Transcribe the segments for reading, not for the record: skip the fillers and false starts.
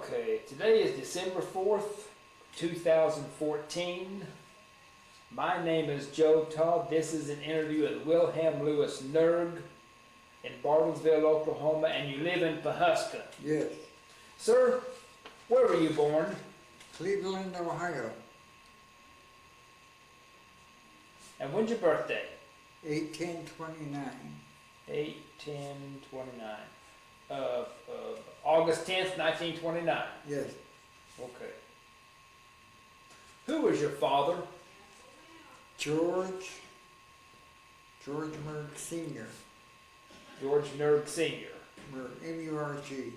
Okay, today is December 4th, 2014. My name is Joe Todd. This is an interview with Wilheim Lewis Murg in Bartlesville, Oklahoma, and you live in Pahuska. Yes. Sir, where were you born? Cleveland, Ohio. And when's your birthday? 1829. 8/10/29. August 10th, 1929. Yes. Okay. Who was your father? George Murg Sr. George Murg Sr. Murg, M-U-R-G.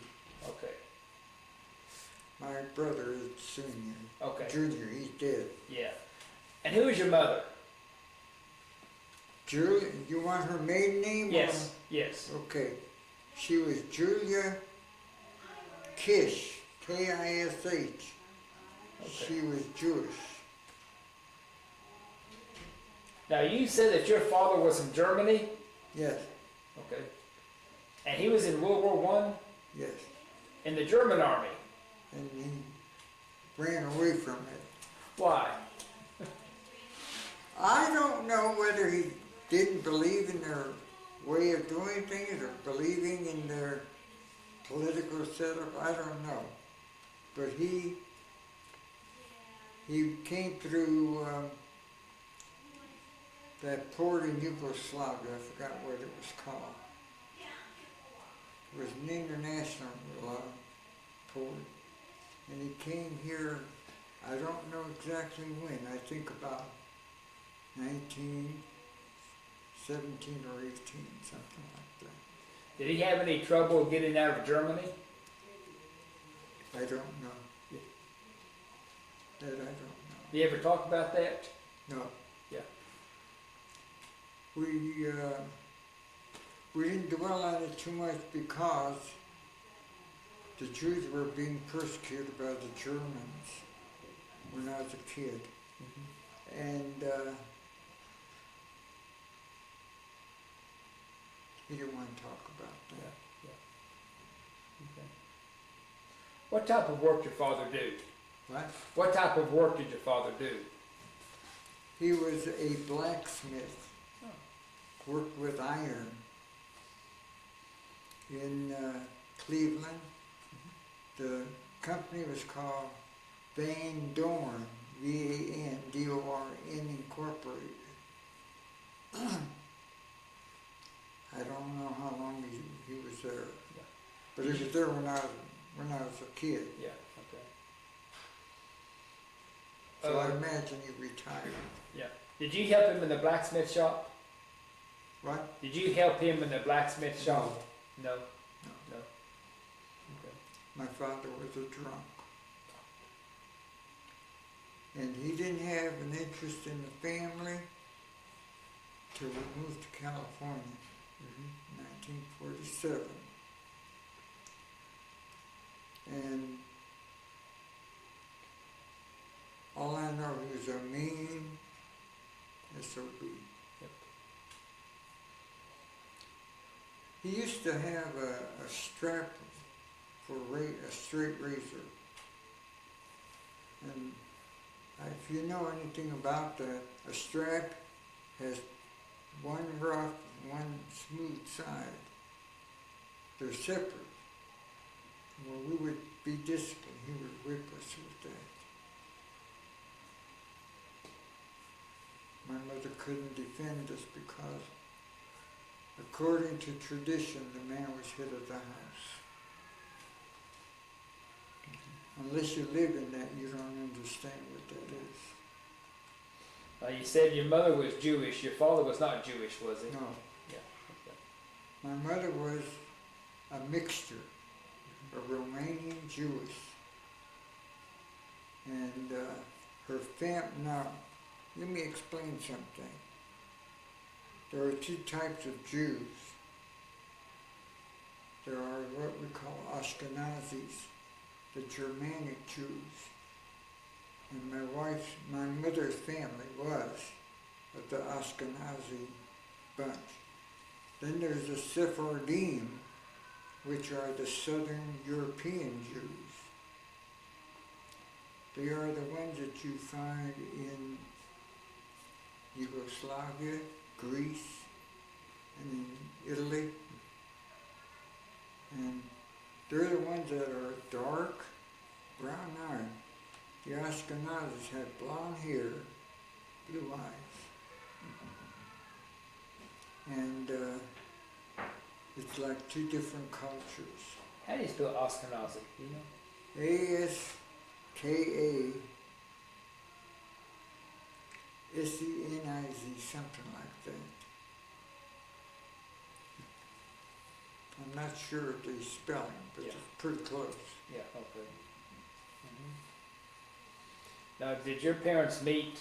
Okay. My brother is Senior. Okay. Junior, he's dead. Yeah. And who was your mother? Julia, you want her maiden name? Yes. Yes. Okay. She was Julia Kish, K-I-S-H. Okay. She was Jewish. Now you said that your father was from Germany. Yes. Okay. And he was in World War I Yes. in the German army. And he ran away from it. Why? I don't know whether he didn't believe in their way of doing things or believing in their political setup. I don't know. But he came through that port in Yugoslavia. I forgot what it was called. It was an international port. And he came here, I don't know exactly when, I think about 1917 or 18, something like that. Did he have any trouble getting out of Germany? I don't know. That I don't know. Did you ever talk about that? No. Yeah. We didn't dwell on it too much because the Jews were being persecuted by the Germans when I was a kid. Mm-hmm. And he didn't want to talk about that. Yeah. Okay. What type of work did your father do? What? What type of work did your father do? He was a blacksmith. Oh. Worked with iron in Cleveland. The company was called Van Dorn, V-A-N-D-O-R-N Incorporated. I don't know how long he was there, Yeah. but he was there when I was a kid. Yeah. Okay. So I imagine he retired. Yeah. Did you help him in the blacksmith shop? What? Did you help him in the blacksmith shop? No. No. Okay. My father was a drunk. And he didn't have an interest in the family till we moved to California in 1947. And all I know, he was a mean SOB. Yep. He used to have a strap for a straight razor. And if you know anything about that, a strap has one rough and one smooth side. They're separate. When we would be disciplined, he would whip us with that. My mother couldn't defend us because, according to tradition, the man was head of the house. Unless you live in that, you don't understand what that is. You said your mother was Jewish. Your father was not Jewish, was he? No. Yeah. Okay. My mother was a mixture of Romanian Jewish. And her family, now, let me explain something. There are two types of Jews. There are what we call Ashkenazis, the Germanic Jews. And my mother's family was of the Ashkenazi bunch. Then there's the Sephardim, which are the Southern European Jews. They are the ones that you find in Yugoslavia, Greece, and in Italy. And they're the ones that are dark, brown eyed. The Ashkenazis have blonde hair, blue eyes. And it's like two different cultures. How do you spell Ashkenazi? Do you know? Askaseniz, something like that. I'm not sure of the spelling, but Yeah. it's pretty close. Yeah, okay. Now, did your parents meet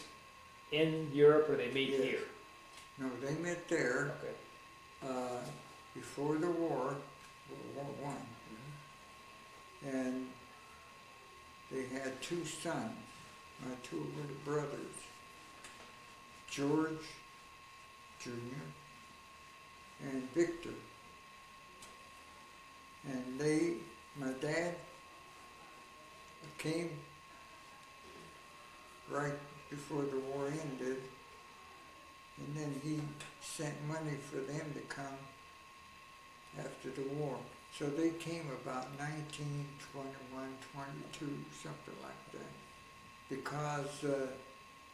in Europe or they meet Yes. here? No, they met there Okay. before the war, World War I, and they had two sons, my two little brothers, George Jr. and Victor. And my dad came right before the war ended, and then he sent money for them to come after the war. So they came about 1921, 22, something like that, because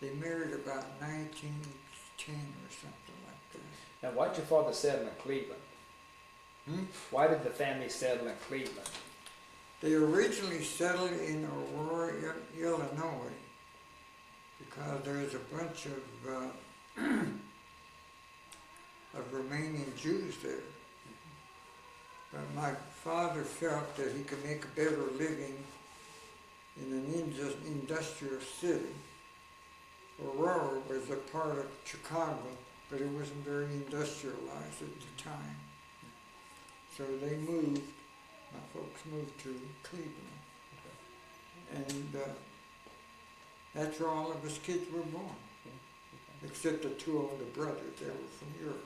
they married about 1910 or something like that. Now, why did your father settle in Cleveland? Why did the family settle in Cleveland? They originally settled in Aurora, Illinois, because there's a bunch of Romanian Jews there. But my father felt that he could make a better living in an industrial city. Aurora was a part of Chicago, but it wasn't very industrialized at the time. So they moved, my folks moved to Cleveland. And that's where all of us kids were born, except the two older brothers. They were from Europe.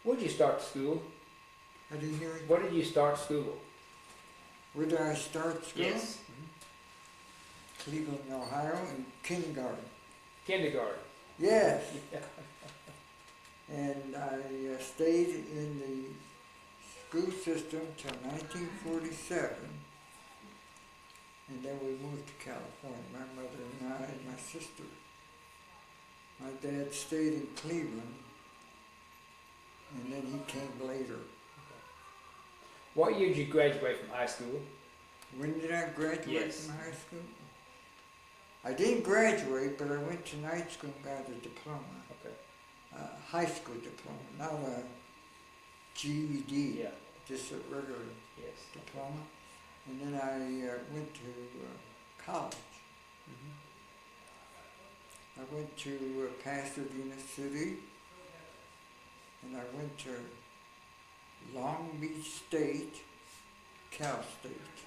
Where did you start school? I didn't hear it. Where did you start school? Where did I start school? Yes. Cleveland, Ohio, in kindergarten. Kindergarten. Yes. Yeah. And I stayed in the school system till 1947. And then we moved to California, my mother and I and my sister. My dad stayed in Cleveland, and then he came later. What year did you graduate from high school? When did I graduate Yes. from high school? I didn't graduate, but I went to night school and got a diploma. Okay. High school diploma, not a GED, Yeah. just a regular Yes. diploma. And then I went to college. I went to Pasadena City, and I went to Long Beach State, Cal State,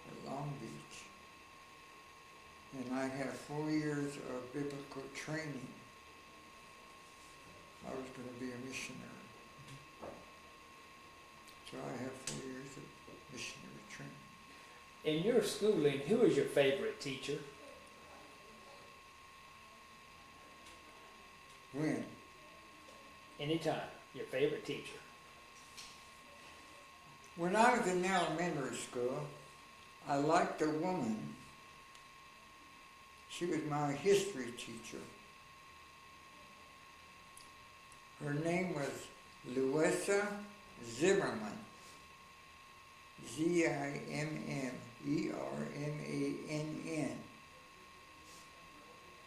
at Long Beach. And I had 4 years of biblical training. I was going to be a missionary. So I have 4 years of missionary training. In your schooling, who was your favorite teacher? When? Anytime. Your favorite teacher. When I was in elementary school, I liked a woman. She was my history teacher. Her name was Louisa Zimmerman. Zimmermann.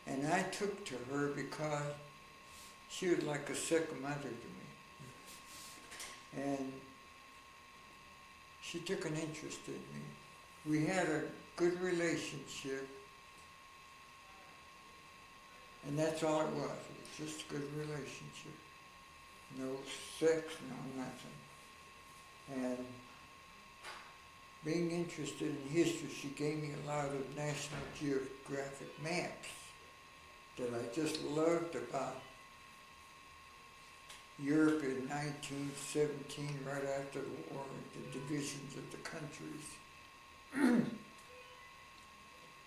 And I took to her because she was like a second mother to me. And she took an interest in me. We had a good relationship. And that's all it was. It was just a good relationship. No sex, no nothing. And being interested in history, she gave me a lot of National Geographic maps that I just loved about Europe in 1917, right after the war, the divisions of the countries.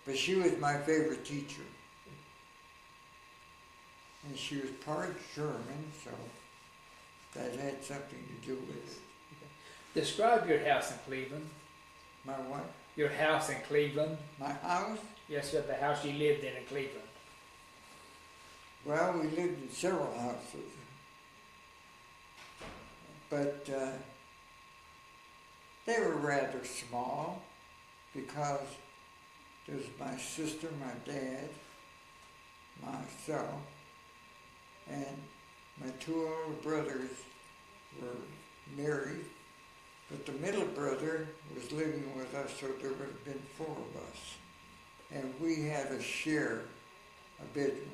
But she was my favorite teacher. And she was part German, so that had something to do with it. Describe your house in Cleveland. My what? Your house in Cleveland. My house? Yes, the house you lived in Cleveland. Well, we lived in several houses. But they were rather small because there was my sister, my dad, myself, and my two older brothers were married, but the middle brother was living with us, so there would have been four of us. And we had to share a bedroom.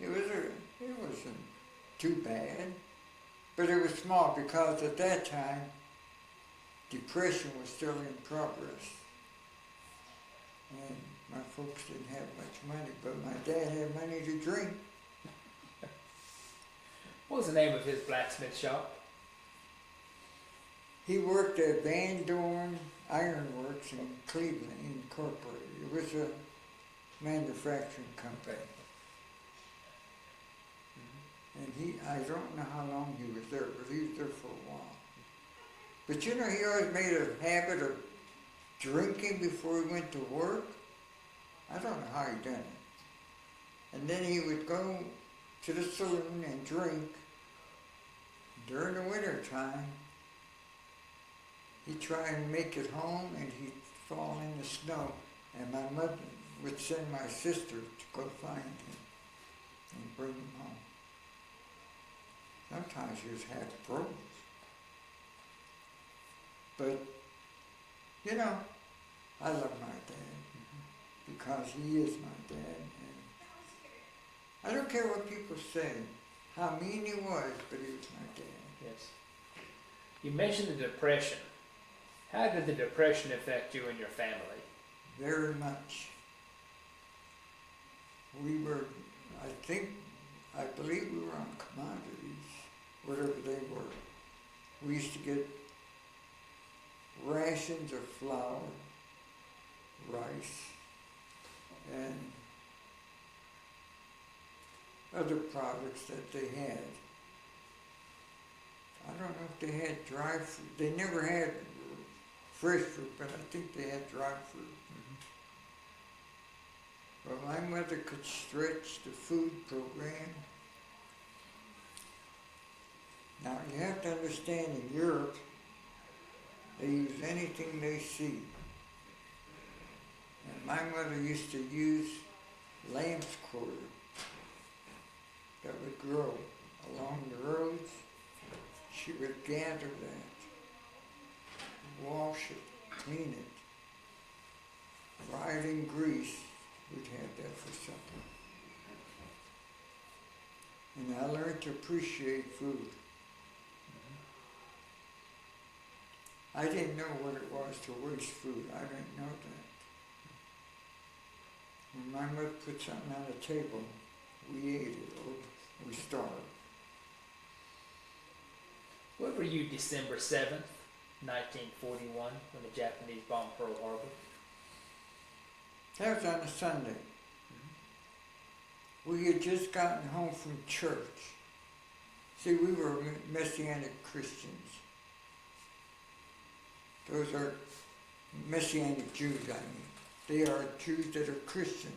Mm-hmm. It wasn't too bad, but it was small because at that time, depression was still in progress. And my folks didn't have much money, but my dad had money to drink. What was the name of his blacksmith shop? He worked at Van Dorn Iron Works in Cleveland, Incorporated. It was a manufacturing company. And I don't know how long he was there, but he was there for a while. But you know, he always made a habit of drinking before he went to work. I don't know how he done it. And then he would go to the saloon and drink. During the winter time, he'd try and make it home and he'd fall in the snow. And my mother would send my sister to go find him and bring him home. Sometimes he was half broke. But, you know, I love my dad because he is my dad. And I don't care what people say, how mean he was, but he was my dad. Yes. You mentioned the Depression. How did the Depression affect you and your family? Very much. We were, I believe we were on commodities, whatever they were. We used to get rations of flour, rice, and other products that they had. I don't know if they had dry fruit. They never had fresh fruit, but I think they had dry fruit. Well, my mother could stretch the food program. Now, you have to understand, in Europe, they use anything they see. And my mother used to use lamb's quarter that would grow along the roads. She would gather that, wash it, clean it, fry it in grease. We'd have that for supper. And I learned to appreciate food. I didn't know what it was to waste food. I didn't know that. When my mother put something on the table, we ate it or we starved. Where were you December 7th, 1941, when the Japanese bombed Pearl Harbor? That was on a Sunday. We had just gotten home from church. See, we were Messianic Christians. Those are Messianic Jews, I mean. They are Jews that are Christian.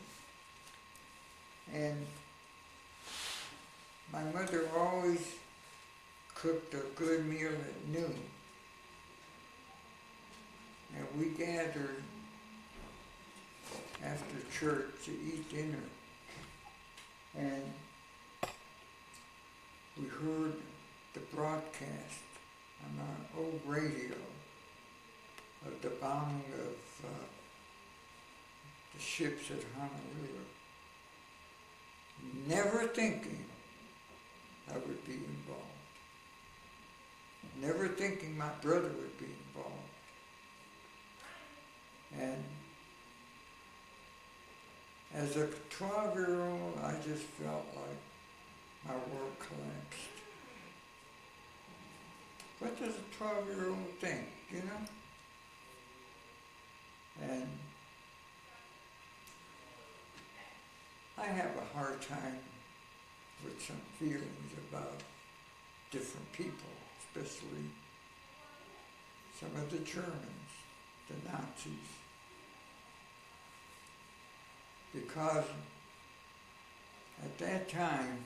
And my mother always cooked a good meal at noon. And we gathered after church to eat dinner. And we heard the broadcast on our old radio of the bombing of the ships at Honolulu. Never thinking I would be involved. Never thinking my brother would be involved. And as a 12-year-old, I just felt like my world collapsed. What does a 12-year-old think, you know? And I have a hard time with some feelings about different people, especially some of the Germans, the Nazis, because at that time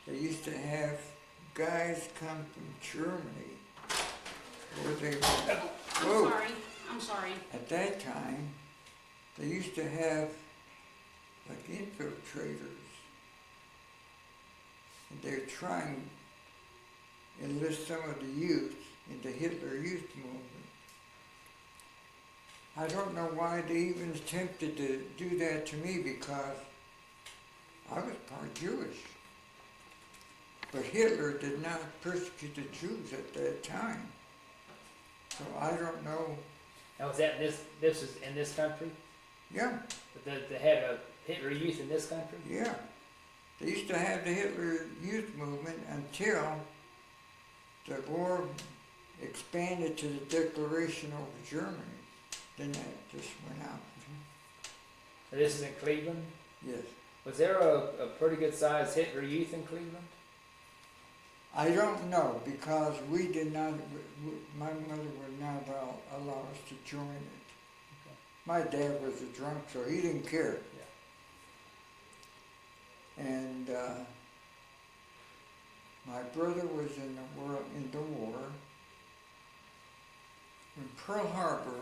they used to have guys come from Germany where they were, I'm sorry. at that time they used to have like infiltrators, and they're trying to enlist some of the youth in the Hitler Youth Movement. I don't know why they even attempted to do that to me, because I was part Jewish. But Hitler did not persecute the Jews at that time. So I don't know. Now, was that this is in this country? Yeah, They had a Hitler Youth in this country? yeah. They used to have the Hitler Youth Movement until the war expanded to the declaration over Germany. Then that just went out. So this is in Cleveland? Yes. Was there a pretty good sized Hitler Youth in Cleveland? I don't know, because we did not, my mother would not allow us to join it. Okay. My dad was a drunk, so he didn't care. Yeah. And my brother was in the war. When Pearl Harbor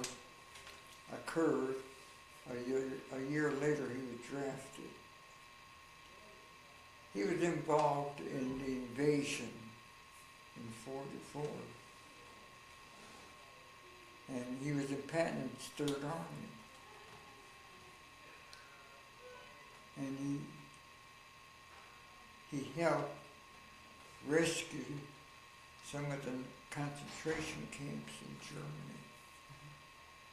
occurred, a year later he was drafted. He was involved in the invasion in '44. And he was in Patton's Third Army. And he helped rescue some of the concentration camps in Germany.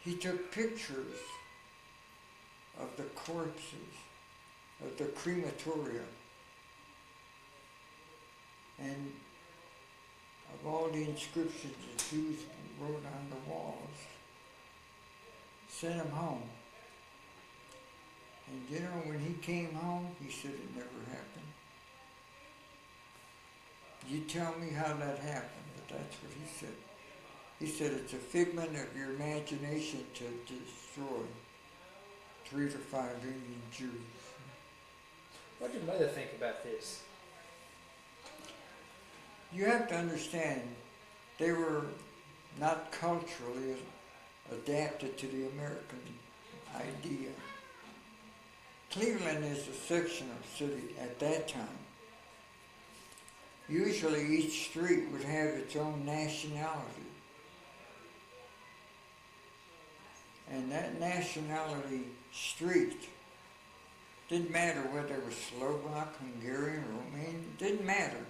He took pictures of the corpses, of the crematoria, and of all the inscriptions the Jews wrote on the walls, sent him home. And you know, when he came home, he said it never happened. You tell me how that happened, but that's what he said. He said it's a figment of your imagination to destroy 3 to 5 million Jews. What did your mother think about this? You have to understand, they were not culturally adapted to the American idea. Cleveland is a sectional city at that time. Usually each street would have its own nationality. And that nationality street didn't matter whether it was Slovak, Hungarian, Romanian, didn't matter.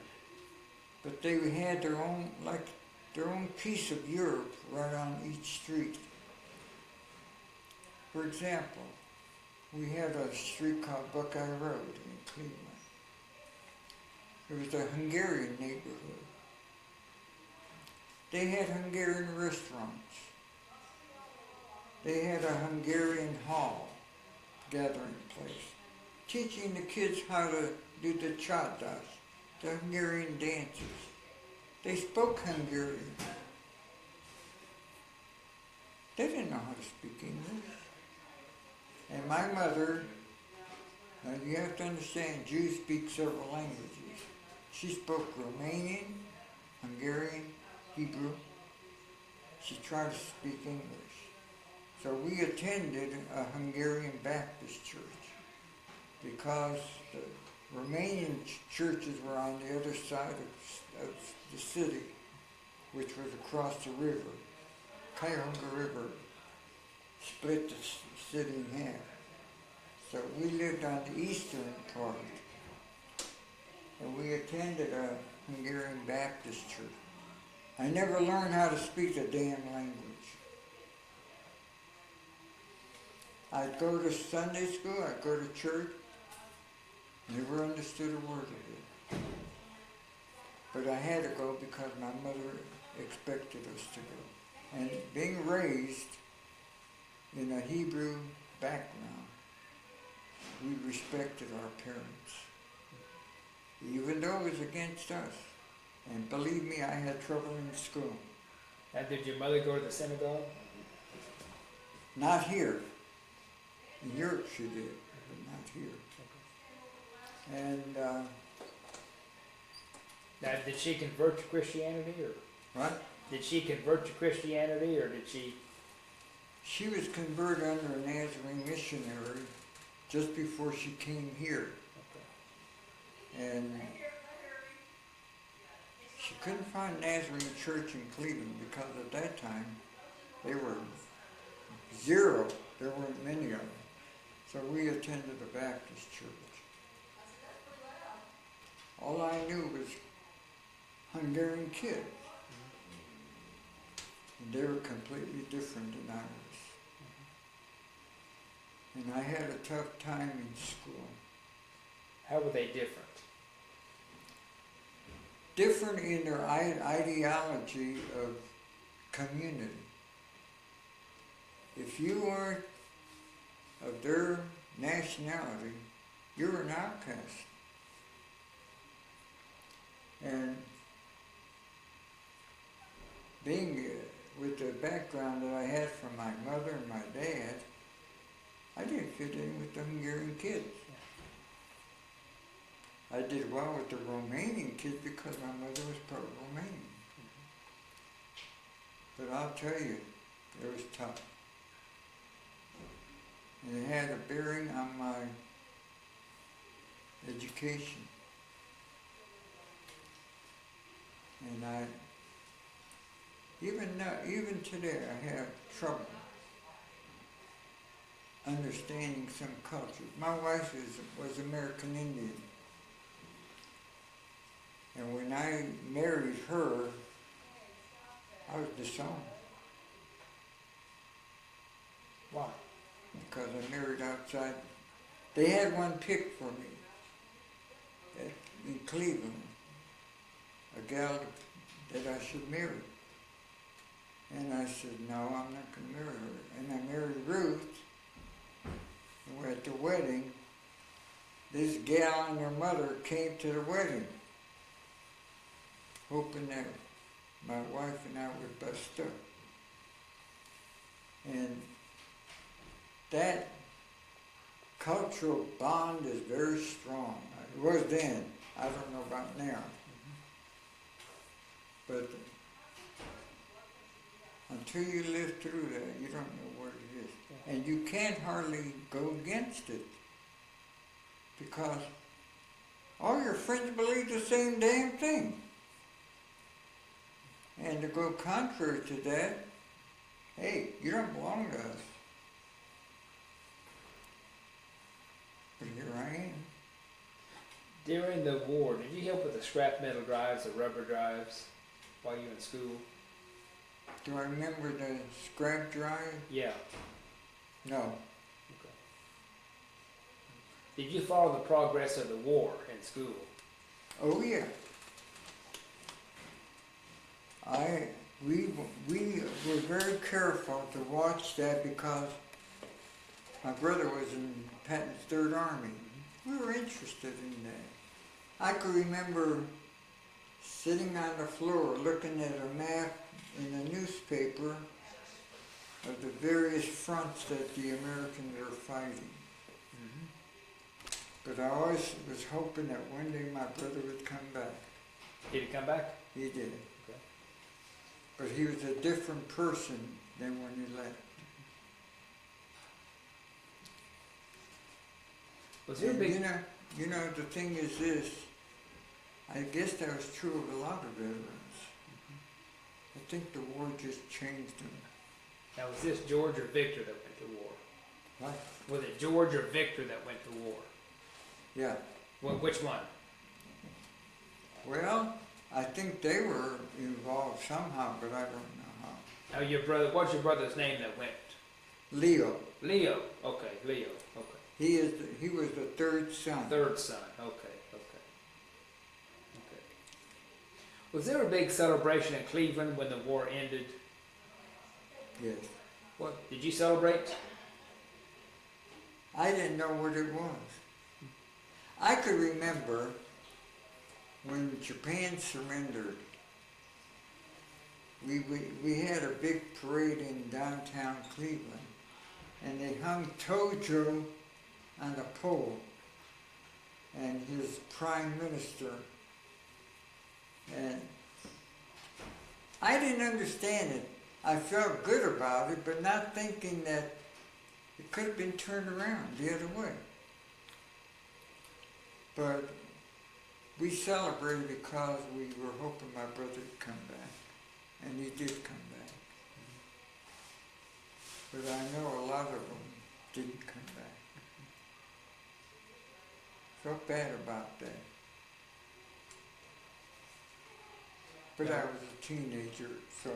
But they had their own, like their own piece of Europe right on each street. For example, we had a street called Buckeye Road in Cleveland. It was a Hungarian neighborhood. They had Hungarian restaurants. They had a Hungarian hall, gathering place, teaching the kids how to do the csadas, the Hungarian dances. They spoke Hungarian. They didn't know how to speak English. And my mother, now you have to understand, Jews speak several languages. She spoke Romanian, Hungarian, Hebrew. She tried to speak English. So we attended a Hungarian Baptist church because the Romanian churches were on the other side of the city, which was across the river. Cuyahoga River split the city in half. So we lived on the eastern part, and we attended a Hungarian Baptist church. I never learned how to speak a damn language. I'd go to Sunday school, I'd go to church, never understood a word of it. But I had to go because my mother expected us to go. And being raised in a Hebrew background, we respected our parents, even though it was against us. And believe me, I had trouble in school. And did your mother go to the synagogue? Not here. In Europe she did, but not here. And, Now, did she convert to Christianity, or what? did she convert to Christianity, or did she? She was converted under a Nazarene missionary just before she came here. And she couldn't find Nazarene church in Cleveland because at that time they were zero. There weren't many of them. So we attended a Baptist church. All I knew was Hungarian kids. And they were completely different than I was. And I had a tough time in school. How were they different? Different in their ideology of community. If you weren't of their nationality, you were an outcast. And being with the background that I had from my mother and my dad, I didn't fit in with the Hungarian kids. I did well with the Romanian kids because my mother was part Romanian. But I'll tell you, it was tough. And it had a bearing on my education. And even today, I have trouble understanding some cultures. My wife was American Indian. And when I married her, I was disowned. Why? Because I married outside. They had one picked for me in Cleveland, a gal that I should marry. And I said, no, I'm not going to marry her. And I married Ruth. And we're at the wedding. This gal and her mother came to the wedding, hoping that my wife and I would bust up. And that cultural bond is very strong. It was then. I don't know about now. But until you live through that, you don't know what it is. And you can't hardly go against it because all your friends believe the same damn thing. And to go contrary to that, hey, you don't belong to us. But here I am. During the war, did you help with the scrap metal drives, the rubber drives, while you were in school? Do I remember the scrap drive? Yeah. No. Okay. Did you follow the progress of the war in school? Oh yeah. We were very careful to watch that because my brother was in Patton's Third Army. We were interested in that. I could remember sitting on the floor looking at a map in the newspaper of the various fronts that the Americans were fighting. But I always was hoping that one day my brother would come back. Did he come back? He did. Okay. But he was a different person than when he left. Was there a And big... you know, the thing is this, I guess that was true of a lot of veterans. I think the war just changed them. Now, was this George or Victor that went to war? What? Was it George or Victor that went to war? Yeah. Well, which one? Well, I think they were involved somehow, but I don't know how. Now, your brother, what's your brother's name that went? Leo. Leo. Okay, Leo. Okay. He was the third son. Third son. Okay. Was there a big celebration in Cleveland when the war ended? Yes. What did you celebrate? I didn't know what it was. I could remember when Japan surrendered. We had a big parade in downtown Cleveland, and they hung Tojo on a pole, and his prime minister. And I didn't understand it. I felt good about it, but not thinking that it could have been turned around the other way. But we celebrated because we were hoping my brother would come back. And he did come back. But I know a lot of them didn't come back. Felt bad about that. But I was a teenager, so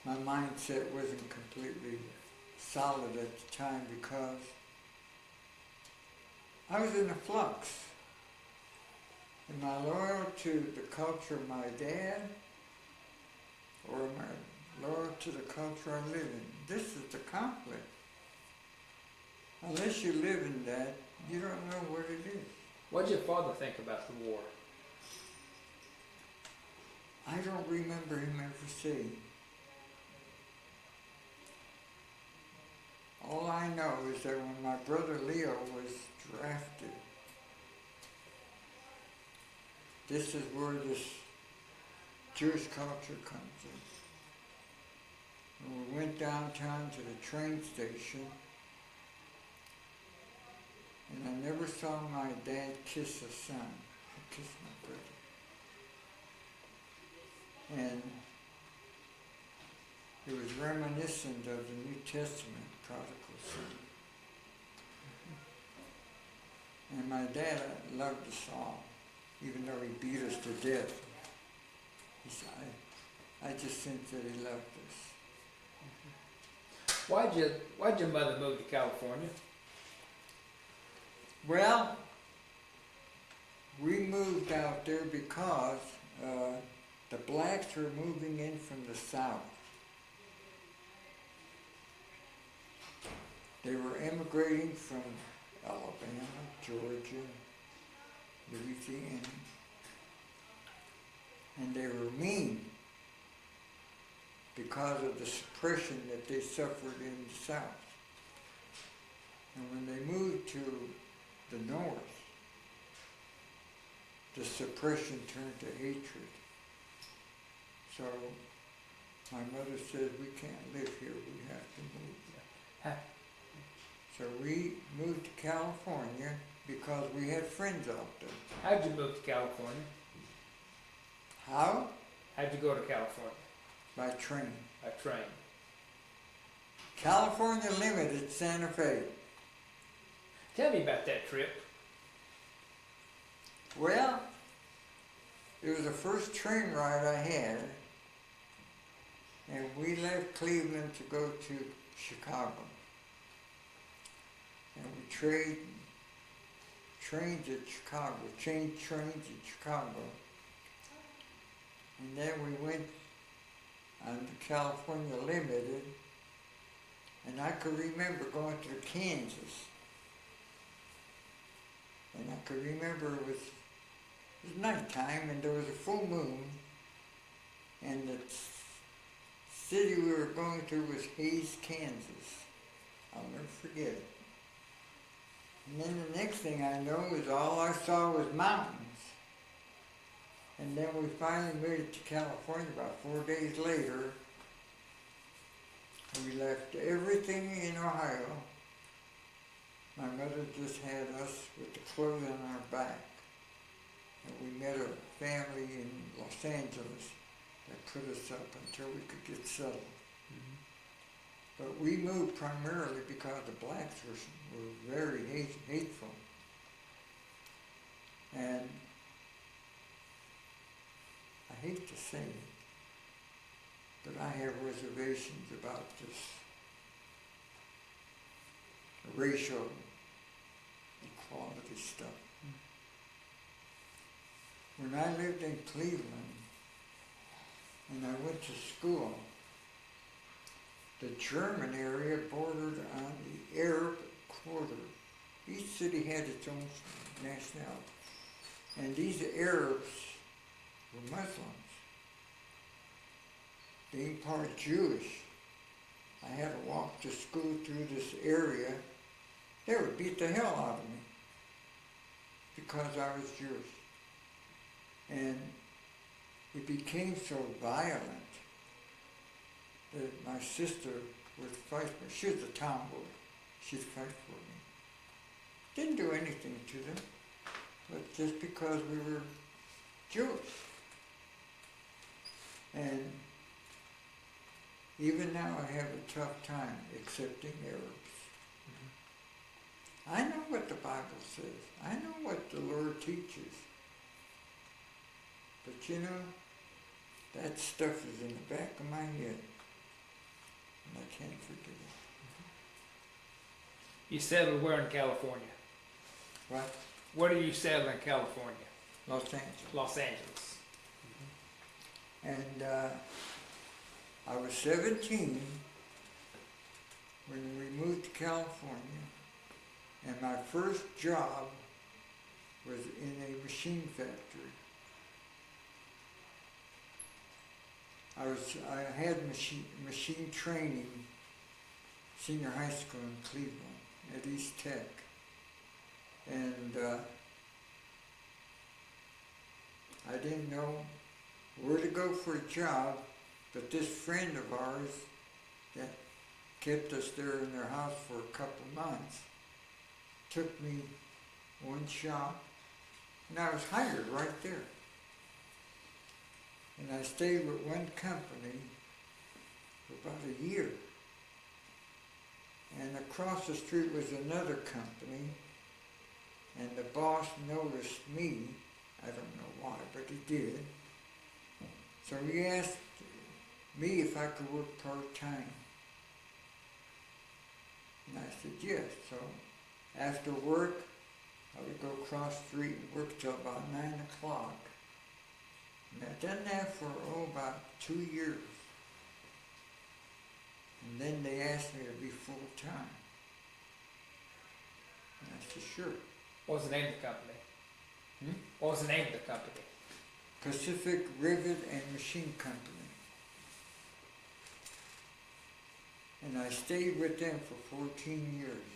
my mindset wasn't completely solid at the time because I was in a flux. Am I loyal to the culture of my dad, or am I loyal to the culture I live in? This is the conflict. Unless you live in that, you don't know what it is. What did your father think about the war? I don't remember him ever saying. All I know is that when my brother Leo was drafted, this is where this Jewish culture comes in. When we went downtown to the train station, and I never saw my dad kiss a son. He kissed my brother. And it was reminiscent of the New Testament, prodigal son. And my dad loved us all, even though he beat us to death. He said, I just think that he loved us. Why'd your mother move to California? Well, we moved out there because the blacks were moving in from the south. They were immigrating from Alabama, Georgia, Louisiana, and they were mean because of the suppression that they suffered in the south. And when they moved to the north, the suppression turned to hatred. So my mother said, we can't live here, we have to move. So we moved to California because we had friends out there. How'd you move to California? How? How'd you go to California? By train. By train. California Limited, Santa Fe. Tell me about that trip. Well, it was the first train ride I had, and we left Cleveland to go to Chicago. And we changed trains at Chicago. And then we went on the California Limited, and I could remember going to Kansas. And I could remember it was nighttime and there was a full moon, and the city we were going to was Hays, Kansas. I'll never forget it. And then the next thing I know is all I saw was mountains. And then we finally made it to California about 4 days later. We left everything in Ohio. My mother just had us with the clothes on our back. And we met a family in Los Angeles that put us up until we could get settled. Mm-hmm. But we moved primarily because the blacks were very hateful. And I hate to say it, but I have reservations about this racial equality stuff. When I lived in Cleveland and I went to school, The German area bordered on the Arab quarter. Each city had its own nationality. And these Arabs were Muslims. They ain't part Jewish. I had to walk to school through this area. They would beat the hell out of me because I was Jewish. And it became so violent that my sister would fight me. She was a tomboy. She'd fight for me. Didn't do anything to them, but just because we were Jewish. And even now I have a tough time accepting Arabs. I know what the Bible says. I know what the Lord teaches. But you know, that stuff is in the back of my head. And I can't forget it. You settled where in California? What? Where do you settle in California? Los Angeles. Los Angeles. And I was 17 when we moved to California. And my first job was in a machine factory. I had machine training, senior high school in Cleveland at East Tech. And I didn't know where to go for a job, but this friend of ours that kept us there in their house for a couple months took me one shop, and I was hired right there. And I stayed with one company for about a year. And across the street was another company, and the boss noticed me. I don't know why, but he did. So he asked me if I could work part-time. And I said yes. So after work, I would go across the street and work till about 9 o'clock. And I'd done that for, about 2 years. And then they asked me to be full-time. And I said, sure. What was the name of the company? Hmm? What was the name of the company? Pacific Rivet and Machine Company. And I stayed with them for 14 years.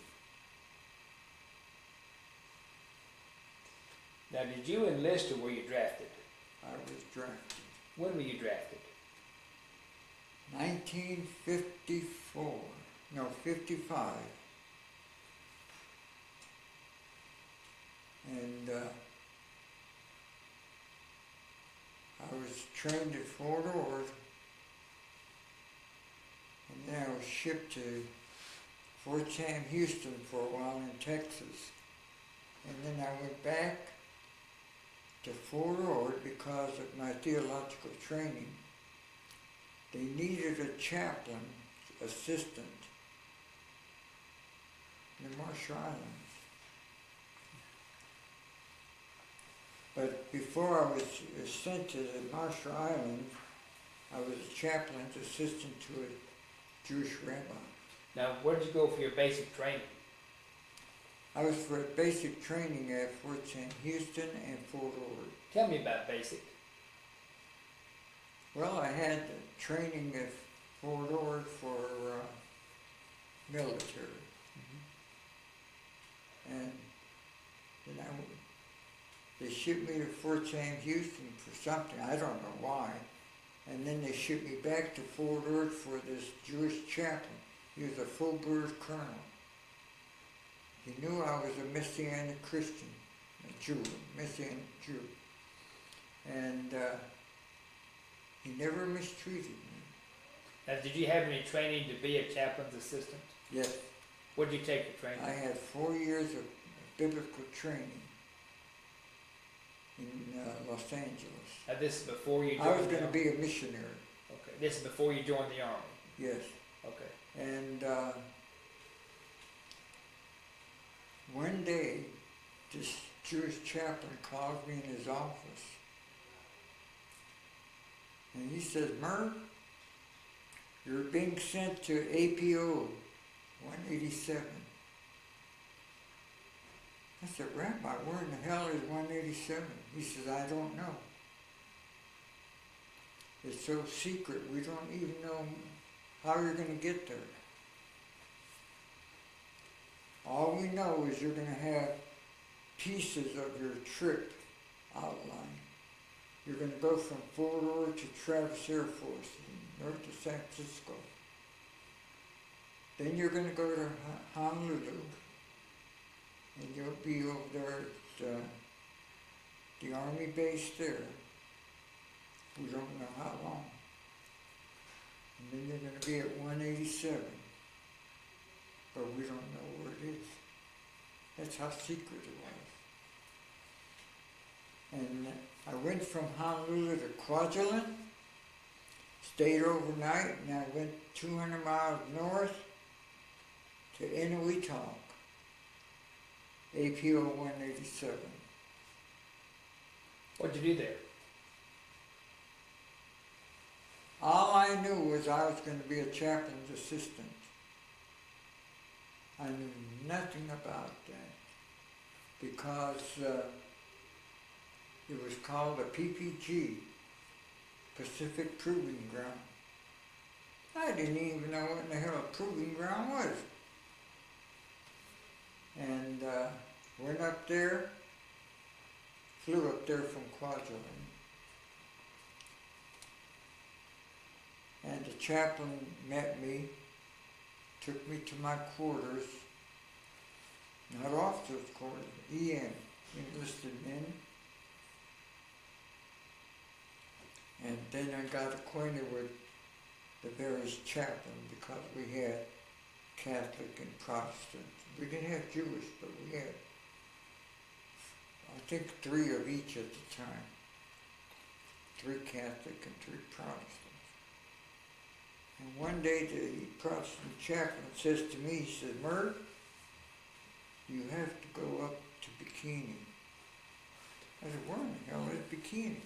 Now, did you enlist or were you drafted? I was drafted. When were you drafted? 1954. No, 55. And I was trained at Fort Ord, and then I was shipped to Fort Sam Houston for a while in Texas. And then I went back to Fort Ord because of my theological training. They needed a chaplain assistant in the Marshall Islands. But before I was sent to the Marshall Islands, I was a chaplain's assistant to a Jewish rabbi. Now, where did you go for your basic training? I was for basic training at Fort Sam Houston and Fort Ord. Tell me about basic. Well, I had training at Fort Ord for military. And then they shipped me to Fort Sam Houston for something, I don't know why. And then they shipped me back to Fort Ord for this Jewish chaplain. He was a full-bird colonel. He knew I was a Messianic Christian, a Jew, Messianic Jew. And he never mistreated me. Now, did you have any training to be a chaplain's assistant? Yes. Where did you take your training? I had 4 years of biblical training in Los Angeles. Now, this is before you joined I was the going to Army? be a missionary. Okay, this is before you joined the Army? Yes. Okay. And one day, this Jewish chaplain called me in his office. And he said, Murg, You're being sent to APO 187. I said, Rabbi, where in the hell is 187? He says, I don't know. It's so secret, we don't even know how you're going to get there. All we know is you're going to have pieces of your trip outlined. You're going to go from Fort Ord to Travis Air Force, north of San Francisco. Then you're going to go to Honolulu, and you'll be over there at the Army base there. We don't know how long. And then you're going to be at 187, but we don't know where it is. That's how secret it was. And I went from Honolulu to Kwajalein, stayed overnight, and I went 200 miles north to Inuiatok, APO 187. What'd you do there? All I knew was I was going to be a chaplain's assistant. I knew nothing about that because it was called a PPG, Pacific Proving Ground. I didn't even know what in the hell a proving ground was. And went up there, flew up there from Kwajalein. And the chaplain met me, took me to my quarters, not officer's quarters, EM, enlisted men. And then I got acquainted with the various chaplains because we had Catholic and Protestant. We didn't have Jewish, but we had, I think, 3 of each at the time. 3 Catholic and 3 Protestant. And one day the Protestant chaplain says to me, he says, Murg, you have to go up to Bikini. I said, where in the hell is Bikini?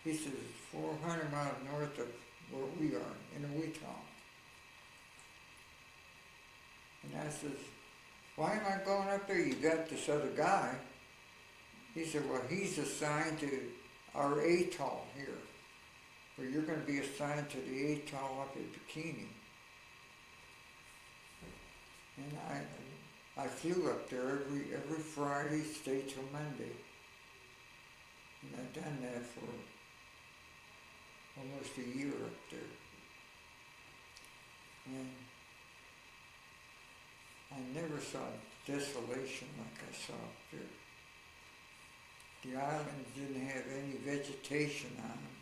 He says, it's 400 miles north of where we are, in Inuiatok. And I says, why am I going up there? You got this other guy. He said, well, he's assigned to our atoll here. Well, you're going to be assigned to the atoll up at Bikini. And I flew up there every Friday, stayed till Monday. And I've done that for almost a year up there. And I never saw desolation like I saw up there. The islands didn't have any vegetation on them.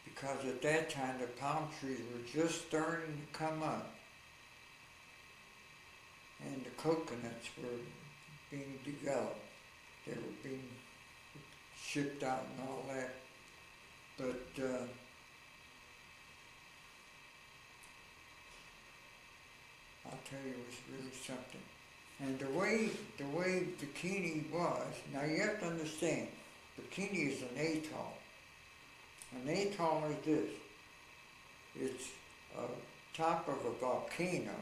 Because at that time the palm trees were just starting to come up. And the coconuts were being developed. They were being shipped out and all that. But I'll tell you, it was really something. And the way Bikini was, now you have to understand, Bikini is an atoll. An atoll is this. It's a top of a volcano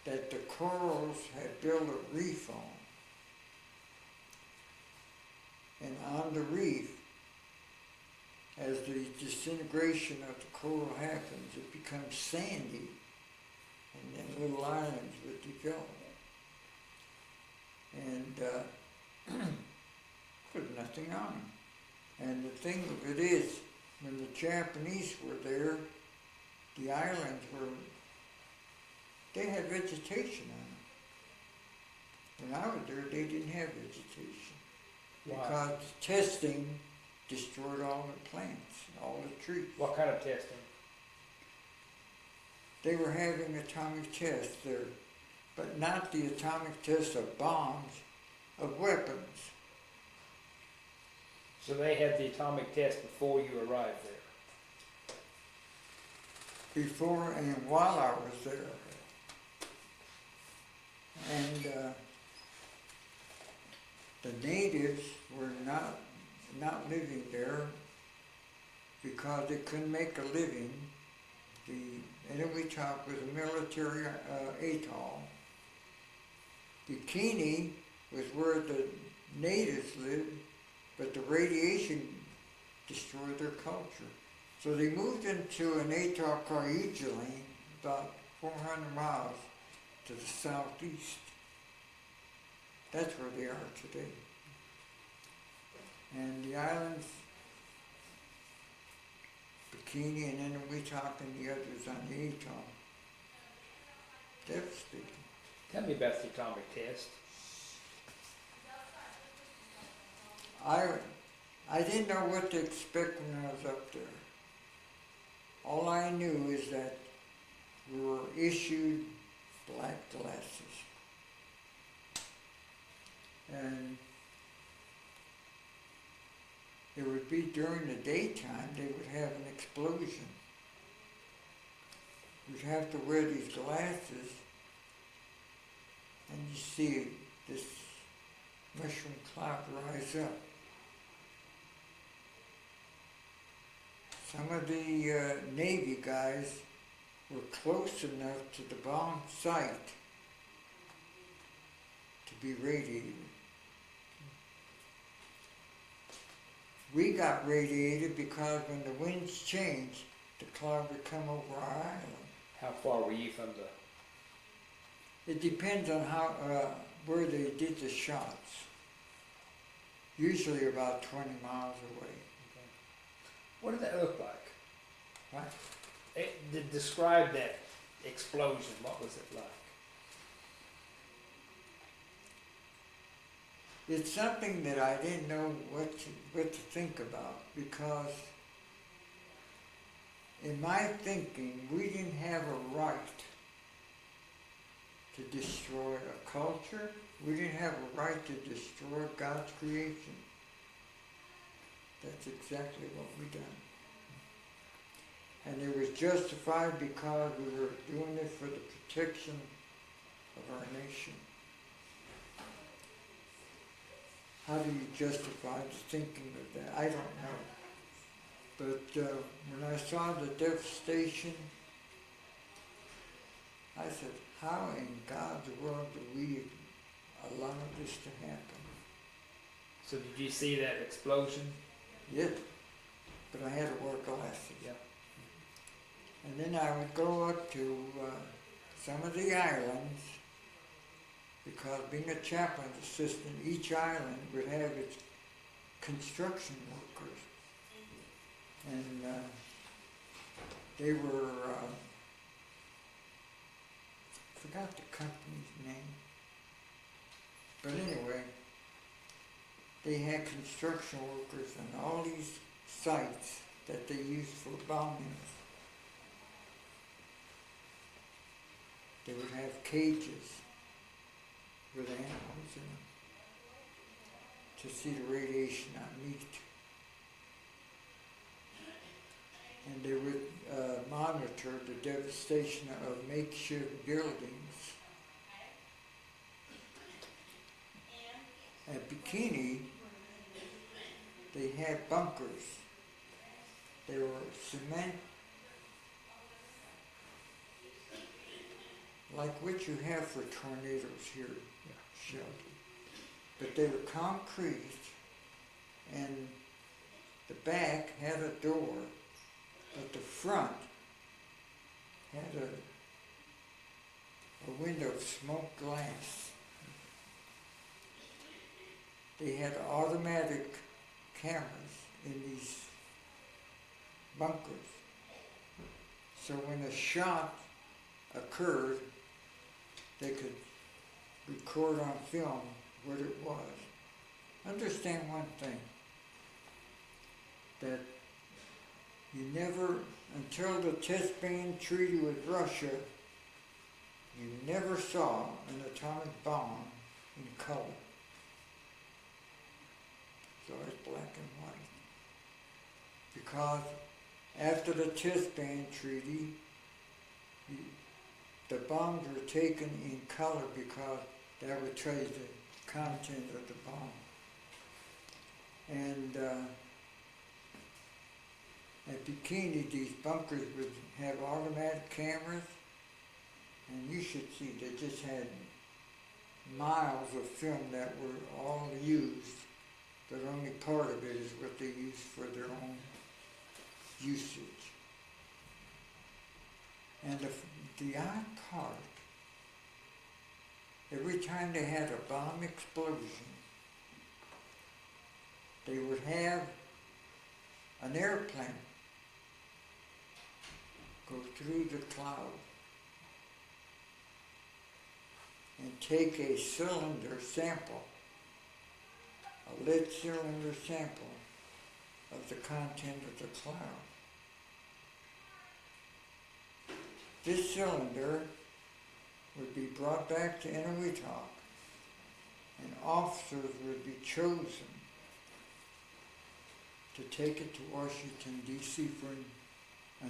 that the corals had built a reef on. And on the reef, as the disintegration of the coral happens, it becomes sandy, and then little islands would develop. And there's nothing on them. And the thing of it is, when the Japanese were there, the islands they had vegetation on them. When I was there, they didn't have vegetation. Wow. Because testing destroyed all the plants, all the trees. What kind of testing? They were having atomic tests there, but not the atomic tests of bombs, of weapons. So they had the atomic test before you arrived there? Before and while I was there. And the natives were not living there because they couldn't make a living. The Inuit was a military atoll. Bikini was where the natives lived, but the radiation destroyed their culture. So they moved into an atoll called Wilheim, about 400 miles to the southeast. That's where they are today. And the islands, Bikini and Inuit and the others on the atoll, devastating. Tell me about the atomic test. I didn't know what to expect when I was up there. All I knew is that we were issued black glasses. And it would be during the daytime, they would have an explosion. We'd have to wear these glasses, and you see this mushroom cloud rise up. Some of the Navy guys were close enough to the bomb site to be radiated. We got radiated because when the winds changed, the cloud would come over our island. How far were you from the... It depends on how where they did the shots. Usually about 20 miles away. What did that look like? Right? Describe that explosion. What was it like? It's something that I didn't know what to think about, because in my thinking, we didn't have a right to destroy a culture. We didn't have a right to destroy God's creation. That's exactly what we done. And it was justified because we were doing it for the protection of our nation. How do you justify the thinking of that? I don't know. But when I saw the devastation, I said, how in God's world do we allow this to happen? So did you see that explosion? Yeah, but I had to wear glasses. Yeah. And then I would go up to some of the islands, because being a chaplain assistant, each island would have its construction workers. And they were, I forgot the company's name, but anyway, they had construction workers on all these sites that they used for bombings. They would have cages with animals in them to see the radiation on meat. And they would monitor the devastation of makeshift buildings. At Bikini, they had bunkers. They were cement, like what you have for tornadoes here, shelter. But they were concrete, and the back had a door, but the front had a window of smoked glass. They had automatic cameras in these bunkers. So when a shot occurred, they could record on film what it was. Understand one thing, that you never, until the test ban treaty with Russia, you never saw an atomic bomb in color. So it's black and white. Because after the test ban treaty, the bombs were taken in color because that would tell you the content of the bomb. And At Bikini, these bunkers would have automatic cameras, and you should see they just had miles of film that were all used, but only part of it is what they used for their own usage. And the odd part, every time they had a bomb explosion, they would have an airplane go through the cloud and take a cylinder sample, a lead cylinder sample of the content of the cloud. This cylinder would be brought back to Inuiatok, and officers would be chosen to take it to Washington, D.C. for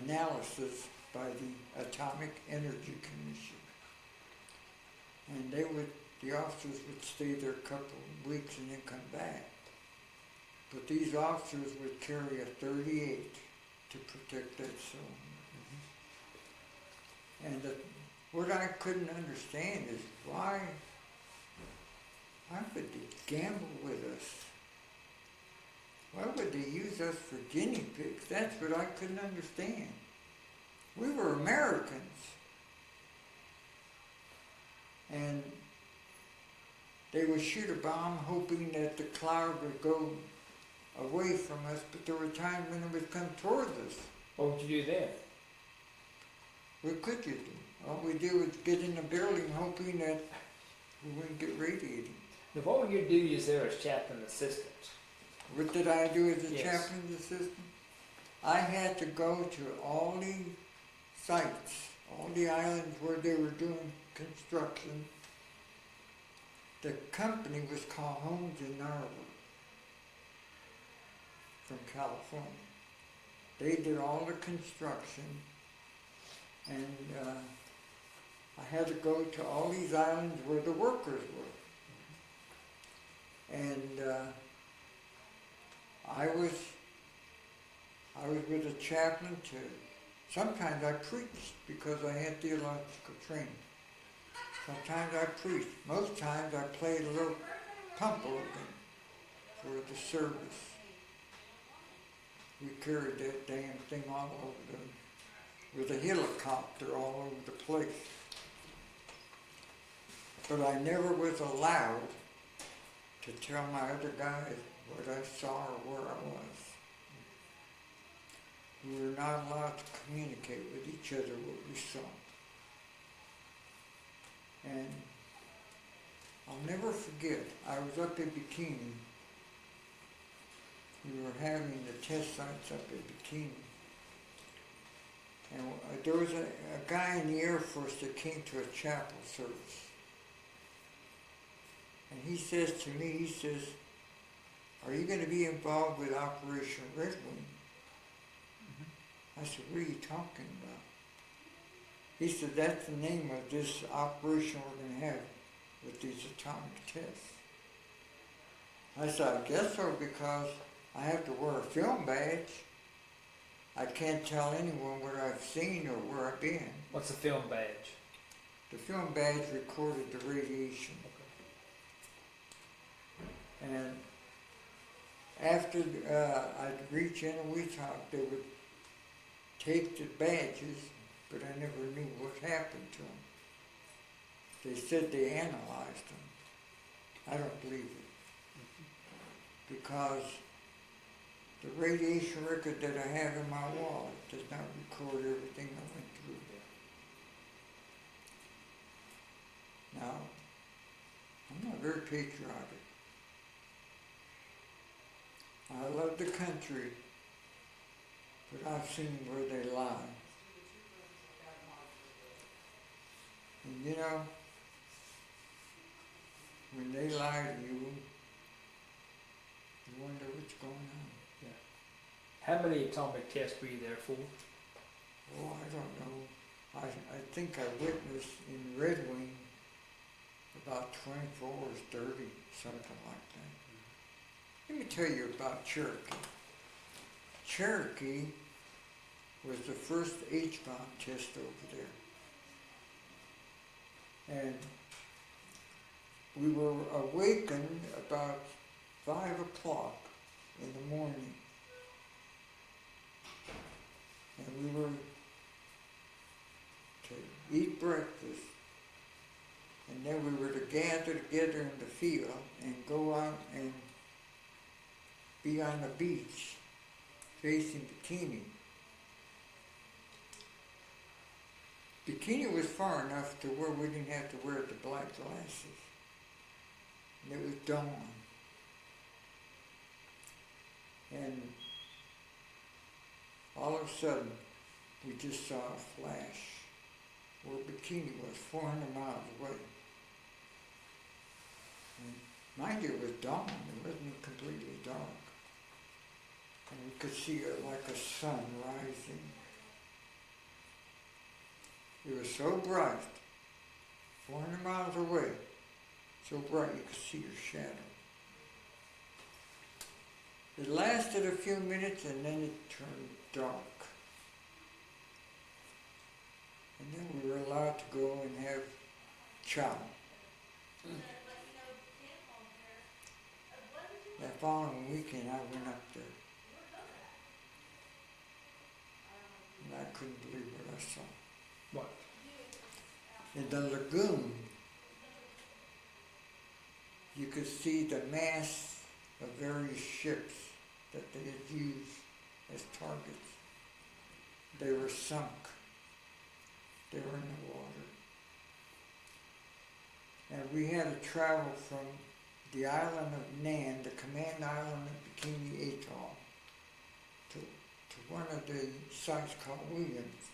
analysis by the Atomic Energy Commission. And the officers would stay there a couple of weeks and then come back. But these officers would carry a .38 to protect that cylinder. And what I couldn't understand is why would they gamble with us? Why would they use us for guinea pigs? That's what I couldn't understand. We were Americans. And they would shoot a bomb hoping that the cloud would go away from us, but there were times when it would come towards us. What would you do then? What could you do? All we do was get in the building hoping that we wouldn't get radiated. Now, what were your duties there as chaplain assistant? What did I do as a Yes. chaplain's assistant? I had to go to all the sites, all the islands where they were doing construction. The company was called Homes in Narva from California. They did all the construction, and I had to go to all these islands where the workers were. And I was with a chaplain too. Sometimes I preached because I had theological training. Sometimes I preached. Most times I played a little pump organ for the service. We carried that damn thing all over with a helicopter all over the place. But I never was allowed to tell my other guys what I saw or where I was. We were not allowed to communicate with each other what we saw. And I'll never forget, I was up in Bikini. We were having the test sites up in Bikini. And there was a guy in the Air Force that came to a chapel service. And he says to me, he says, "Are you going to be involved with Operation Red Wing?" I said, "What are you talking about?" He said, "That's the name of this operation we're going to have with these atomic tests." I said, "I guess so, because I have to wear a film badge. I can't tell anyone what I've seen or where I've been." What's a film badge? The film badge recorded the radiation. And after I'd reach Inuiatok, they would take the badges, but I never knew what happened to them. They said they analyzed them. I don't believe it. Because the radiation record that I have in my wallet does not record everything I went through. Now, I'm not very patriotic. I love the country, but I've seen where they lie. And you know, when they lie to you, you wonder what's going on. Yeah. How many atomic tests were you there for? Oh, I don't know. I think I witnessed in Red Wing about 24 or 30, something like that. Let me tell you about Cherokee. Cherokee was the first H-bomb test over there. And we were awakened about 5 o'clock in the morning. And we were to eat breakfast. And then we were to gather together in the field and go out and be on the beach facing Bikini. Bikini was far enough to where we didn't have to wear the black glasses. And it was dawn. And all of a sudden, we just saw a flash where Bikini was 400 miles away. And mind you, it was dawn. It wasn't completely dark. And we could see it like a sun rising. It was so bright, 400 miles away, so bright you could see your shadow. It lasted a few minutes and then it turned dark. And then we were allowed to go and have chow. That following weekend I went up there. And I couldn't believe what I saw. What? In the lagoon, you could see the mass of various ships that they had used as targets. They were sunk. They were in the water. And we had to travel from the island of Nan, the command island of Bikini Atoll, to one of the sites called Williams.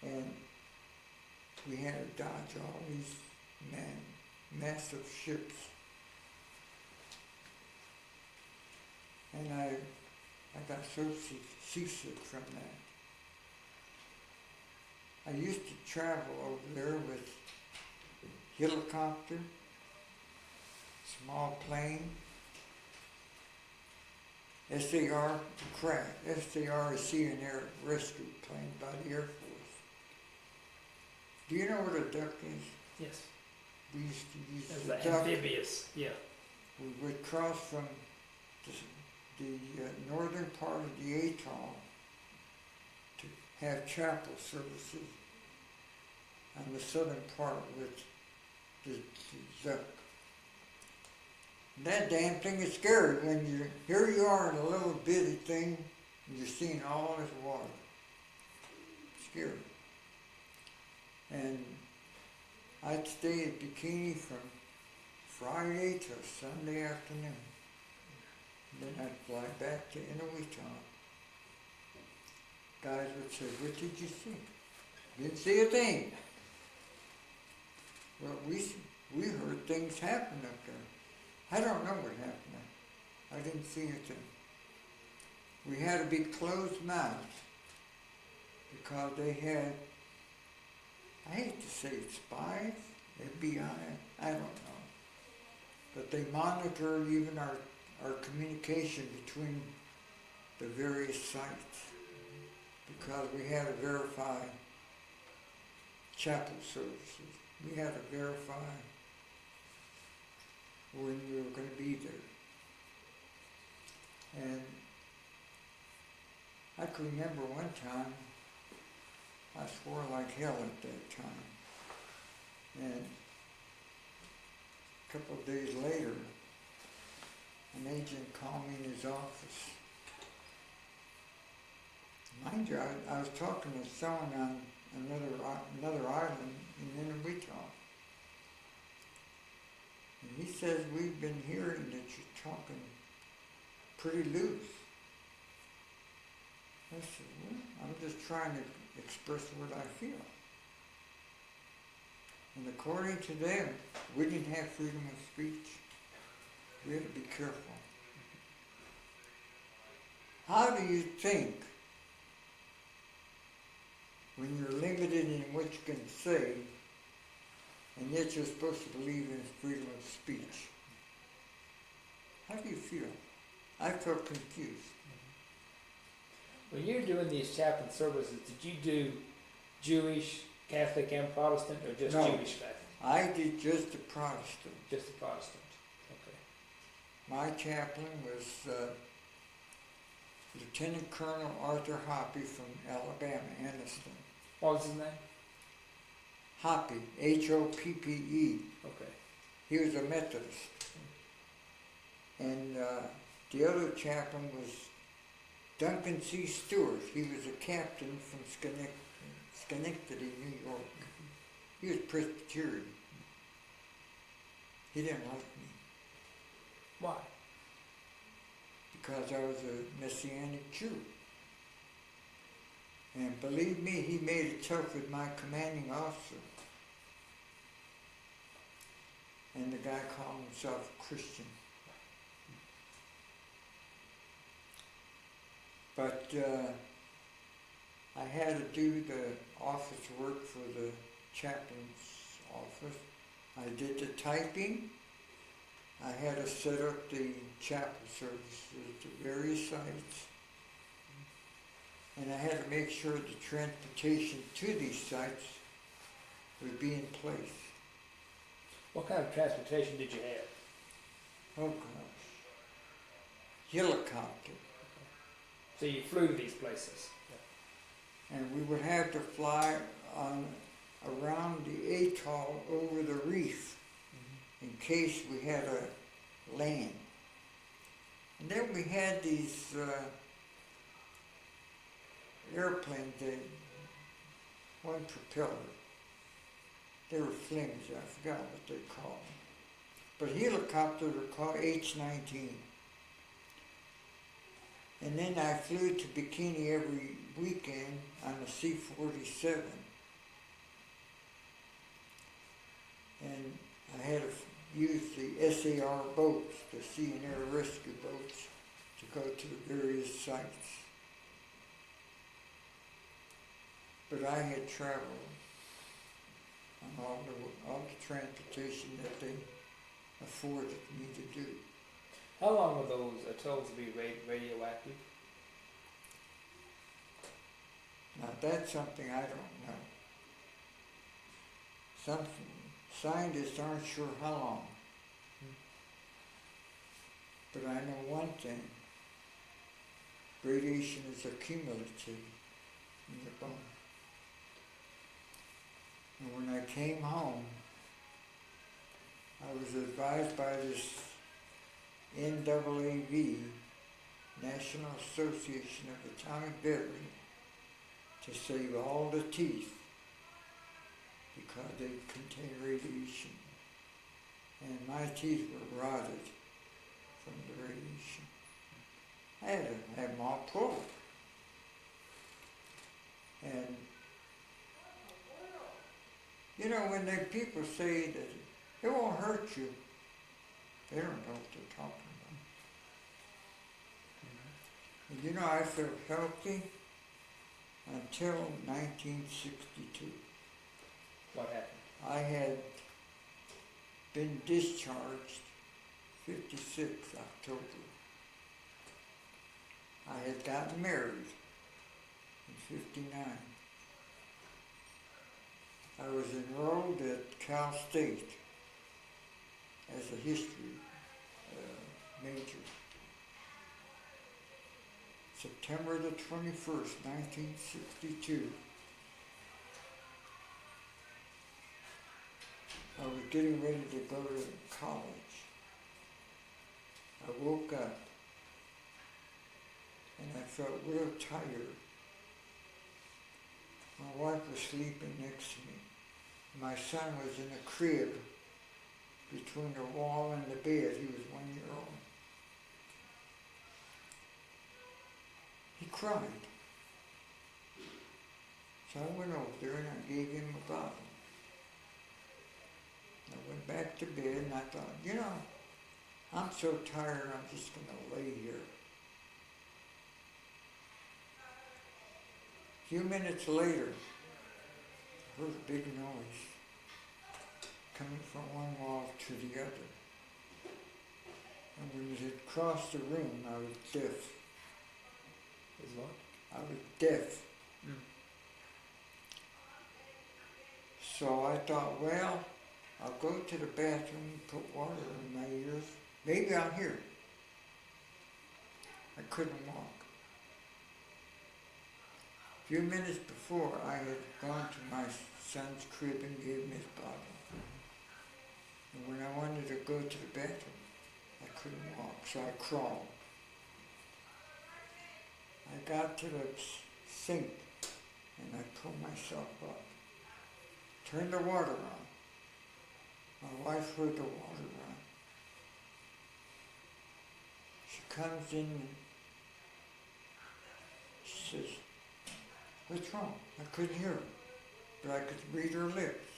And we had to dodge all these massive ships. And I got so seasick from that. I used to travel over there with helicopter, small plane, SAR craft. SAR is Sea and Air Rescue Plane by the Air Force. Do you know what a duck is? Yes. We used to use It's the the duck. amphibious, yeah. We would cross from the northern part of the atoll to have chapel services on the southern part with the duck. That damn thing is scary when here you are in a little bitty thing and you're seeing all this water. Scary. And I'd stay at Bikini from Friday till Sunday afternoon. Then I'd fly back to Inuiatok. Guys would say, "What did you see?" Didn't see a thing. Well, we heard things happen up there. I don't know what happened. I didn't see anything. We had to be closed-mouthed because they had, I hate to say it, spies, FBI, I don't know. But they monitored even our communication between the various sites because we had to verify chapel services. We had to verify when we were going to be there. And I can remember one time, I swore like hell at that time. And a couple of days later, an agent called me in his office. Mind you, I was talking to someone on another island in Inuiatok. And he says, "We've been hearing that you're talking pretty loose." I said, "Well, I'm just trying to express what I feel." And according to them, we didn't have freedom of speech. We had to be careful. How do you think, when you're limited in what you can say, and yet you're supposed to believe in freedom of speech? How do you feel? I felt confused. When you're doing these chaplain services, did you do Jewish, Catholic, and Protestant, or just No. Jewish Catholic? I did just the Protestant. Just the Protestant. Okay. My chaplain was Lieutenant Colonel Arthur Hoppy from Alabama, Anniston. What was his name? Hoppy, H-O-P-P-E. Okay. He was a Methodist. And the other chaplain was Duncan C. Stewart. He was a captain from Schenectady, New York. He was Presbyterian. He didn't like me Why? because I was a Messianic Jew. And believe me, he made it tough with my commanding officer. And the guy called himself a Christian. But I had to do the office work for the chaplain's office. I did the typing. I had to set up the chapel services at various sites. And I had to make sure the transportation to these sites would be in place. What kind of transportation did you have? Oh gosh. Helicopter. So you flew to these places. And we would have to fly on around the atoll over the reef in case we had a land. And then we had these airplanes that one propeller. They were flames, I forgot what they called them. But helicopters are called H-19. And then I flew to Bikini every weekend on a C-47. And I had to use the SAR boats, the Sea and Air Rescue boats, to go to the various sites. But I had traveled on all the transportation that they afforded me to do. How long were those atolls to be radioactive? Now that's something I don't know. Some scientists aren't sure how long. But I know one thing. Radiation is accumulative in your bone. And when I came home, I was advised by this NAAV, National Association of Atomic Veterans, to save all the teeth because they contain radiation. And my teeth were rotted from the radiation. I had to have them all pulled. And you know, when the people say that it won't hurt you, they don't know what they're talking about. And you know, I felt healthy until 1962. What happened? I had been discharged 56 October. I had gotten married in 59. I was enrolled at Cal State as a history major. September the 21st, 1962. I was getting ready to go to college. I woke up and I felt real tired. My wife was sleeping next to me. My son was in a crib between the wall and the bed. He was 1 year old. He cried. So I went over there and I gave him a bottle. I went back to bed and I thought, you know, I'm so tired I'm just going to lay here. A few minutes later, I heard a big noise coming from one wall to the other. And when it had crossed the room, I was deaf. Is what? I was deaf. Mm. So I thought, well, I'll go to the bathroom and put water in my ears. Maybe I'll hear it. I couldn't walk. A few minutes before, I had gone to my son's crib and gave him his bottle. And when I wanted to go to the bathroom, I couldn't walk, so I crawled. I got to the sink and I pulled myself up. Turned the water on. My wife heard the water run. She comes in and she says, "What's wrong?" I couldn't hear her, but I could read her lips.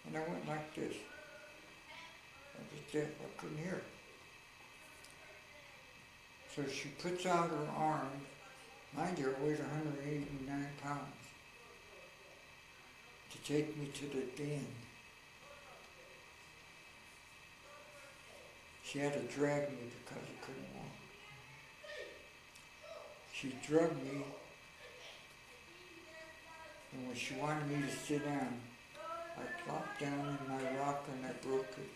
And I went like this. I was deaf, I couldn't hear her. So she puts out her arms. Mind you, I weighed 189 pounds. To take me to the den. She had to drag me because I couldn't walk. She drugged me, and when she wanted me to sit down, I plopped down in my rocker and I broke it.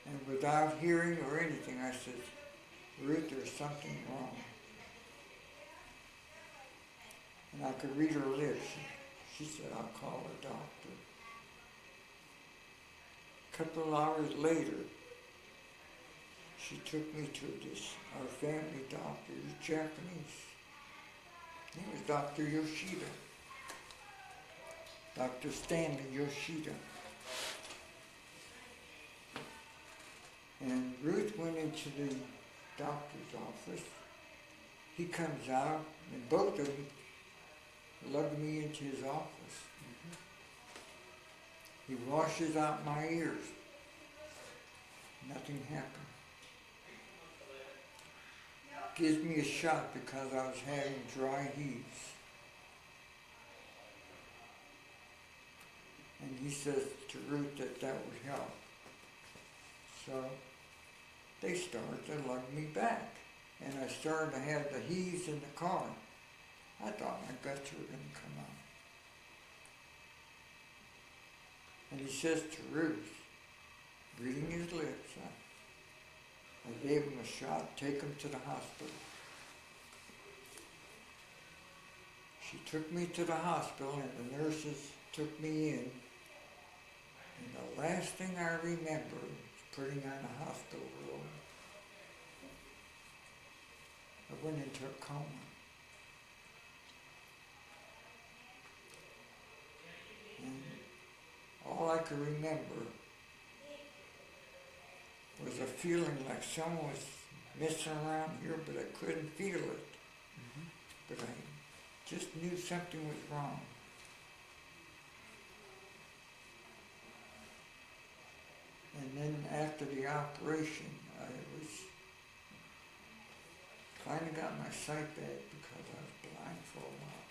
And without hearing or anything, I said, "Ruth, there's something wrong." And I could read her lips. She said, "I'll call a doctor." A couple of hours later, she took me to our family doctor. He was Japanese. He was Dr. Yoshida. Dr. Stanley Yoshida. And Ruth went into the doctor's office. He comes out, and both of them lugged me into his office. He washes out my ears. Nothing happened. Gives me a shot because I was having dry heaves. And he says to Ruth that would help. So they started to lug me back. And I started to have the heaves in the car. I thought my guts were going to come out. And he says to Ruth, reading his lips, I gave him a shot, take him to the hospital. She took me to the hospital and the nurses took me in. And the last thing I remember is putting on a hospital robe. I went into a coma. And all I could remember was a feeling like someone was messing around here, but I couldn't feel it. But I just knew something was wrong. And then after the operation, I was finally got my sight back because I was blind for a while.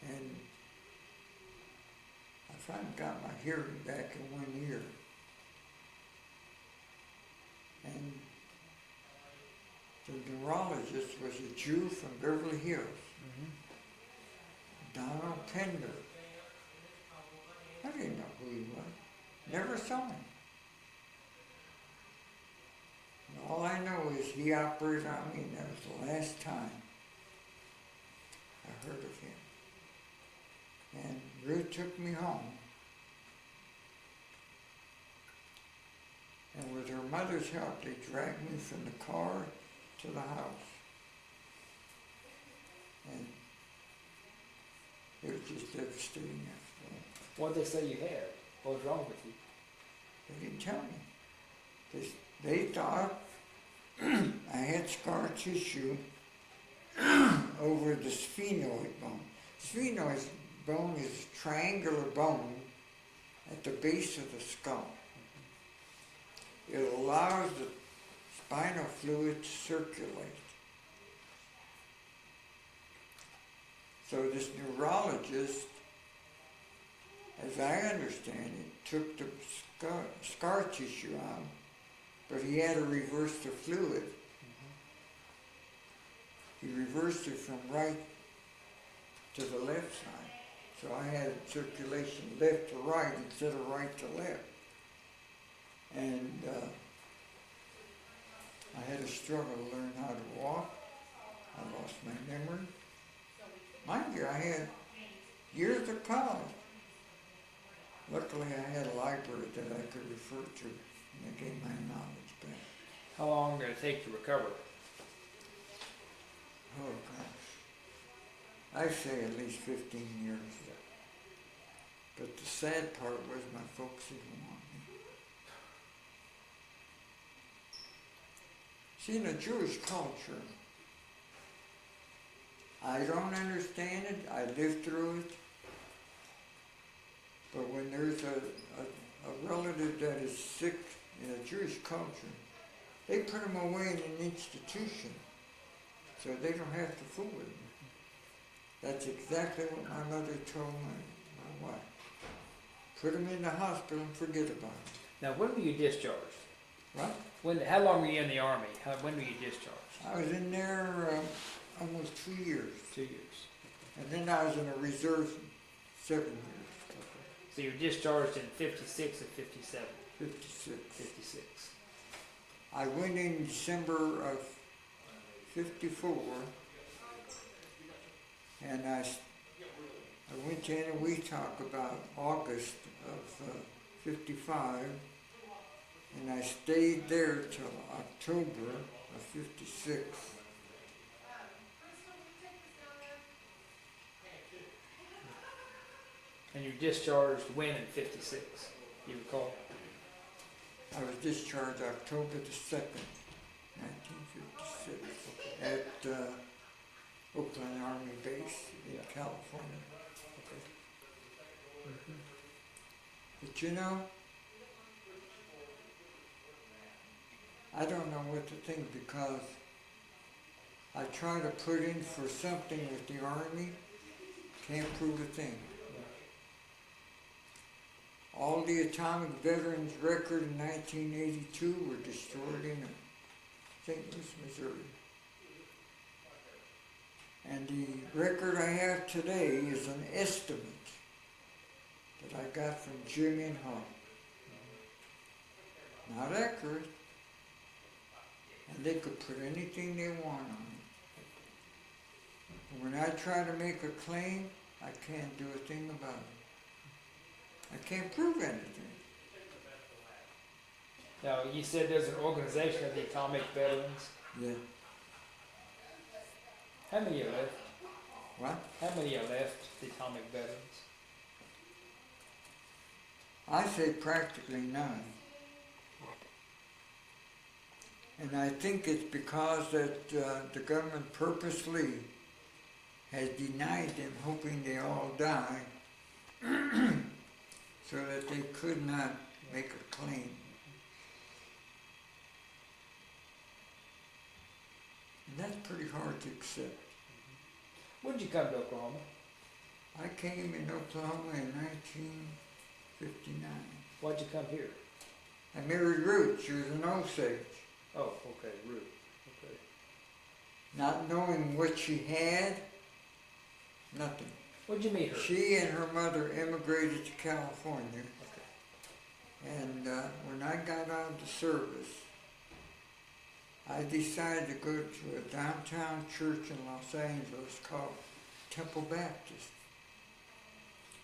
And I finally got my hearing back in one ear. And the neurologist was a Jew from Beverly Hills, Donald Pender. I didn't know who he was. Never saw him. And all I know is he operated on me, and that was the last time I heard of him. And Ruth took me home. And with her mother's help, they dragged me from the car to the house. And it was just devastating after that. What did they say you had? What was wrong with you? They didn't tell me. They thought I had scar tissue over the sphenoid bone. Sphenoid bone is a triangular bone at the base of the skull. It allows the spinal fluid to circulate. So this neurologist, as I understand it, took the scar tissue out but he had to reverse the fluid. He reversed it from right to the left side. So I had circulation left to right instead of right to left. And I had a struggle to learn how to walk. I lost my memory. Mind you, I had years of college. Luckily, I had a library that I could refer to, and I gained my knowledge back. How long did it take to recover? Oh, gosh. I say at least 15 years. But the sad part was my folks didn't want me. See, in the Jewish culture, I don't understand it, I lived through it, but when there's a relative that is sick in a Jewish culture, they put them away in an institution so they don't have to fool with them. That's exactly what my mother told my wife. Put them in the hospital and forget about it. Now, when were you discharged? What? How long were you in the Army? When were you discharged? I was in there almost 2 years. 2 years. And then I was in a reserve 7 years. So you were discharged in 56 and 57? 56. 56. I went in December of 54, and I went in and we talked about August of 55, and I stayed there till October of 56. And you discharged when in 56, you recall? I was discharged October the 2nd, 1956, at Oakland Army Base in California. Okay. But you know, I don't know what to think because I try to put in for something with the Army, can't prove a thing. All the atomic veterans record in 1982 were destroyed in St. Louis, Missouri. And the record I have today is an estimate that I got from Jim and Hall. Not accurate. And they could put anything they want on it. But when I try to make a claim, I can't do a thing about it. I can't prove anything. Now, you said there's an organization of the atomic veterans. Yeah. How many are left? What? How many are left, the atomic veterans? I say practically none. And I think it's because that the government purposely has denied them, hoping they all die, so that they could not make a claim. And that's pretty hard to accept. When did you come to Oklahoma? I came in Oklahoma in 1959. Why'd you come here? I married Ruth. She was an Osage. Oh, okay, Ruth. Okay. Not knowing what she had, nothing. When'd you meet her? She and her mother immigrated to California. Okay. And when I got out of the service, I decided to go to a downtown church in Los Angeles called Temple Baptist.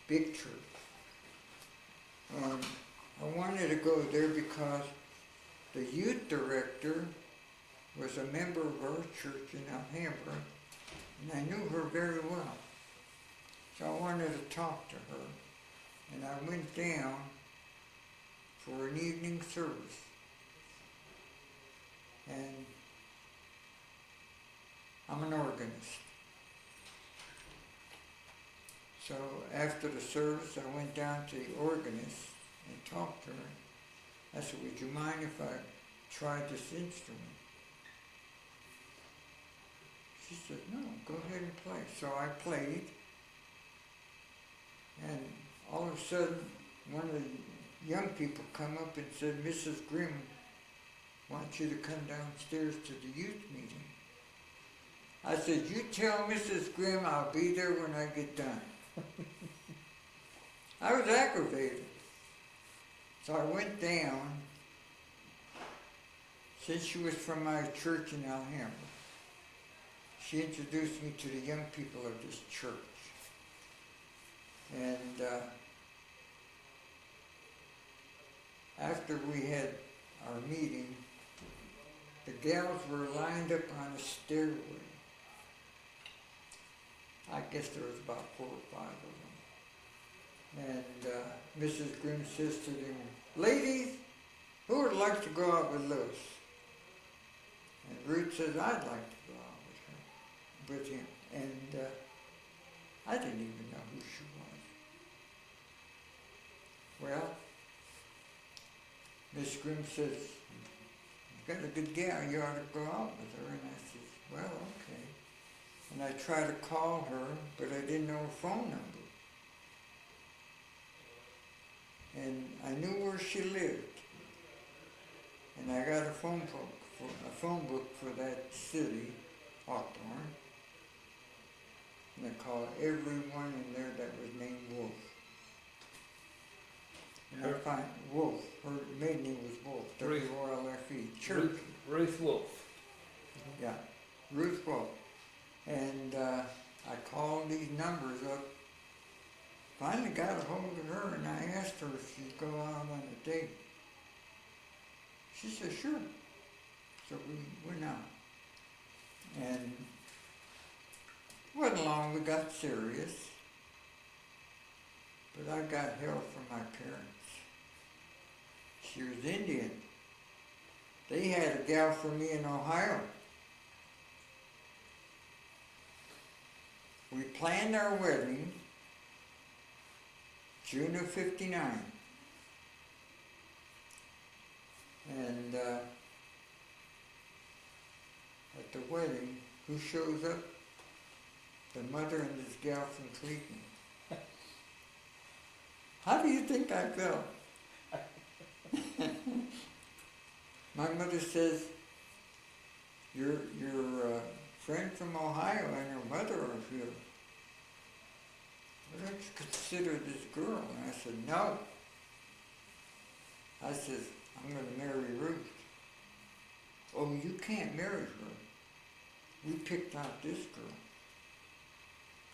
Big church. And I wanted to go there because the youth director was a member of our church in Alhambra, and I knew her very well. So I wanted to talk to her, and I went down for an evening service. And I'm an organist. So after the service, I went down to the organist and talked to her. I said, would you mind if I tried this instrument? She said, no, go ahead and play. So I played, and all of a sudden, one of the young people come up and said, Mrs. Grimm wants you to come downstairs to the youth meeting. I said, you tell Mrs. Grimm I'll be there when I get done. I was aggravated. So I went down, since she was from my church in Alhambra. She introduced me to the young people of this church. And after we had our meeting, the gals were lined up on a stairway. I guess there was about 4 or 5 of them. And Mrs. Grimm says to them, ladies, who would like to go out with Lewis? And Ruth says, I'd like to go out with him. And I didn't even know who she was. Well, Miss Grimm says, you've got a good gal, you ought to go out with her. And I said, well, okay. And I tried to call her, but I didn't know her phone number. And I knew where she lived. And I got a phone book for that city, Hawthorne. And I called everyone in there that was named Wolf. And I find Wolf, her maiden name was Wolf, W-O-L-F-E, church. Ruth Wolf. Yeah, Ruth Wolf. And I called these numbers up, finally got a hold of her, and I asked her if she'd go out on a date. She said, sure. So we went out. And wasn't long we got serious, but I got help from my parents. She was Indian. They had a gal for me in Ohio. We planned our wedding June of '59. And at the wedding, who shows up? The mother and this gal from Cleveland. How do you think I felt? My mother says, your friend from Ohio and her mother are here. Why don't you consider this girl? And I said, no. I said, I'm going to marry Ruth. Oh, you can't marry her. We picked out this girl.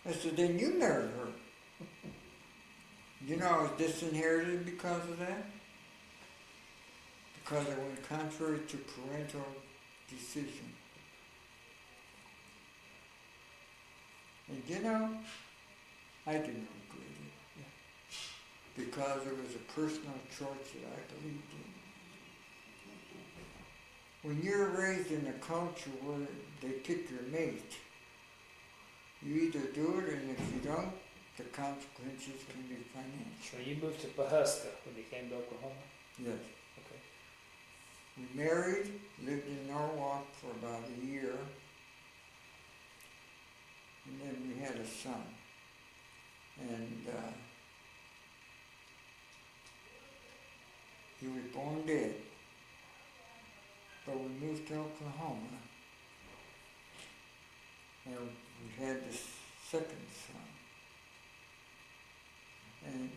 I said, then you marry her. You know I was disinherited because of that? Because I went contrary to parental decision. And you know, I didn't regret it. Yeah. Because it was a personal choice that I believed in. When you're raised in a culture where they pick your mate, you either do it, and if you don't, the consequences can be financial. So you moved to Pawhuska when you came to Oklahoma? Yes. Okay. We married, lived in Norwalk for about a year, and then we had a son. And he was born dead. But we moved to Oklahoma, and we had this second son. And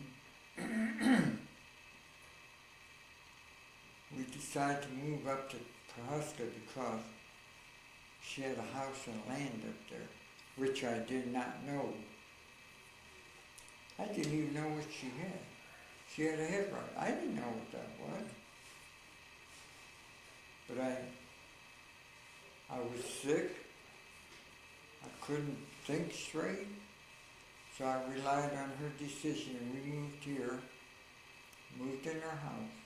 we decided to move up to Pawhuska because she had a house and land up there, which I did not know. I didn't even know what she had. She had a head right. I didn't know what that was. But I was sick. I couldn't think straight. So I relied on her decision, and we moved here, moved in our house.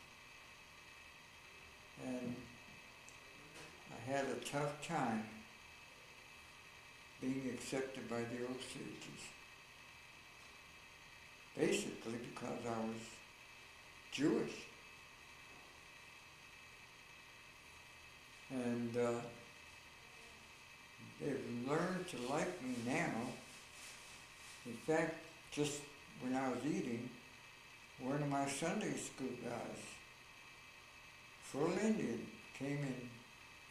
And I had a tough time being accepted by the Osages. Basically because I was Jewish. And they've learned to like me now. In fact, just when I was eating, one of my Sunday school guys, full Indian, came and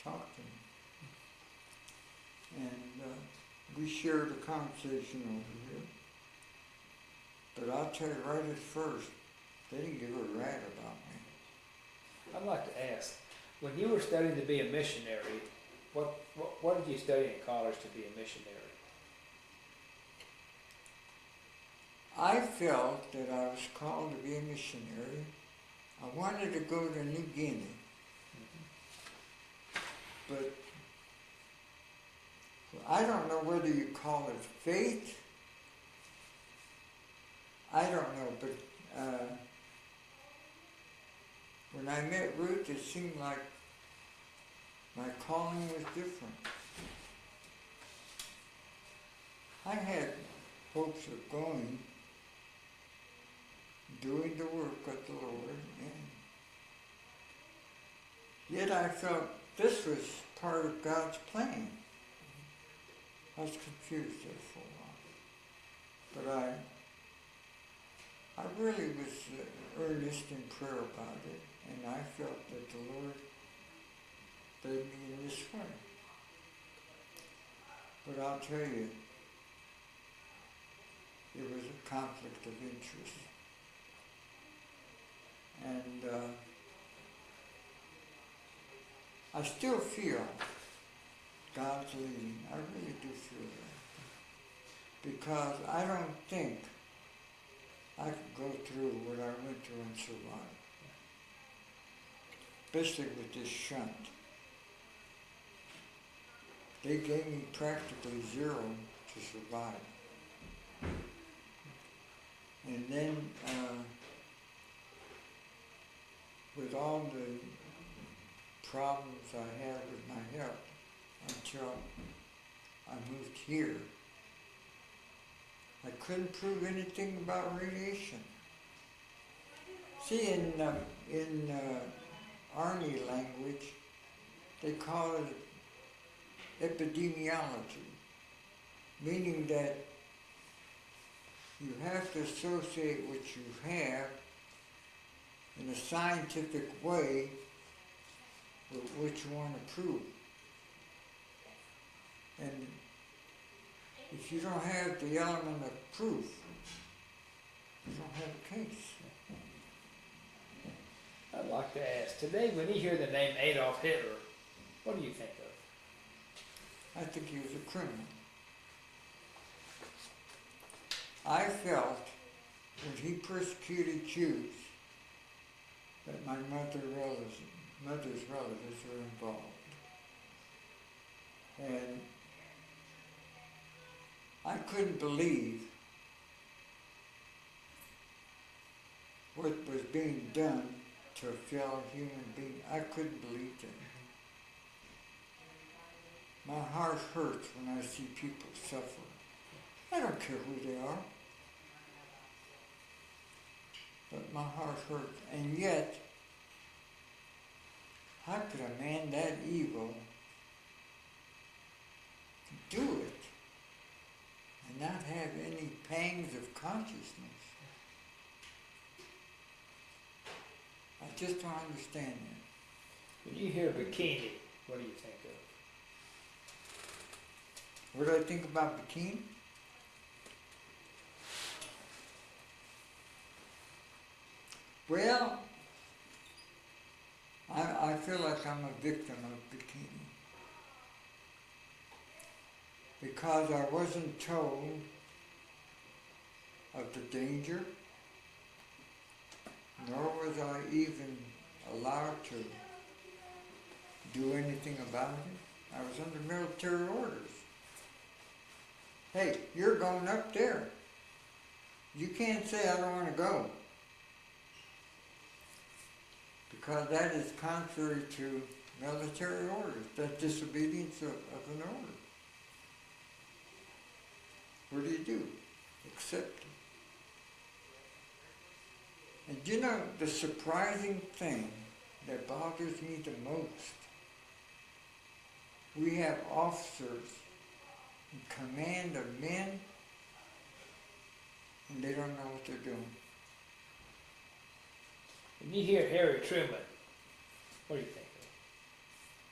talked to me. And we shared a conversation over here. But I'll tell you right at first, they didn't give a rat about me. I'd like to ask, when you were studying to be a missionary, what did you study in college to be a missionary? I felt that I was called to be a missionary. I wanted to go to New Guinea. But I don't know whether you call it faith. I don't know, but when I met Ruth, it seemed like my calling was different. I had hopes of going, doing the work of the Lord, and yet I felt this was part of God's plan. I was confused there for a while, but I really was earnest in prayer about it, and I felt that the Lord led me in this way. But I'll tell you, it was a conflict of interest. And I still feel God's leading. I really do feel that. Because I don't think I could go through what I went through and survive. Especially with this shunt. They gave me practically zero to survive. And then with all the problems I had with my health until I moved here, I couldn't prove anything about radiation. See, in Army language, they call it epidemiology, meaning that you have to associate what you have in a scientific way with what you want to prove. And if you don't have the element of proof, you don't have a case. I'd like to ask, today when you hear the name Adolf Hitler, what do you think of? I think he was a criminal. I felt when he persecuted Jews that my mother's relatives were involved. And I couldn't believe what was being done to a fellow human being. I couldn't believe that. My heart hurts when I see people suffer. I don't care who they are. But my heart hurts. And yet, how could a man that evil do it and not have any pangs of consciousness? I just don't understand that. When you hear bikini, what do you think of? What do I think about bikini? Well, I feel like I'm a victim of bikini. Because I wasn't told of the danger, nor was I even allowed to do anything about it. I was under military orders. Hey, you're going up there. You can't say I don't want to go. Because that is contrary to military orders. That's disobedience of an order. What do? Accept it. And you know, the surprising thing that bothers me the most, we have officers in command of men, and they don't know what they're doing. When you hear Harry Truman, what do you think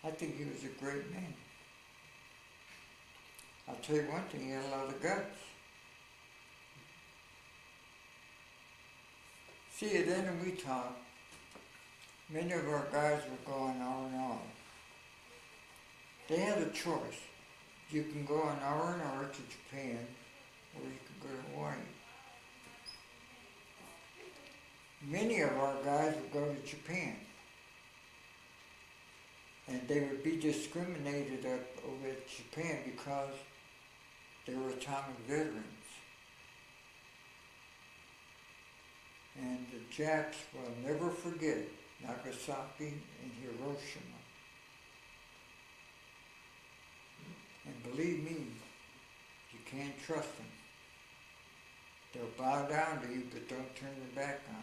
I think he was a great man. I'll tell you one thing, he had a lot of guts. See, at then we talked, many of our guys were going R&R. They had a choice. You can go on R&R to Japan, or you could go to Hawaii. Many of our guys would go to Japan. And they would be discriminated over at Japan because they were atomic veterans. And the Japs will never forget Nagasaki and Hiroshima. And believe me, you can't trust them. They'll bow down to you, but don't turn their back on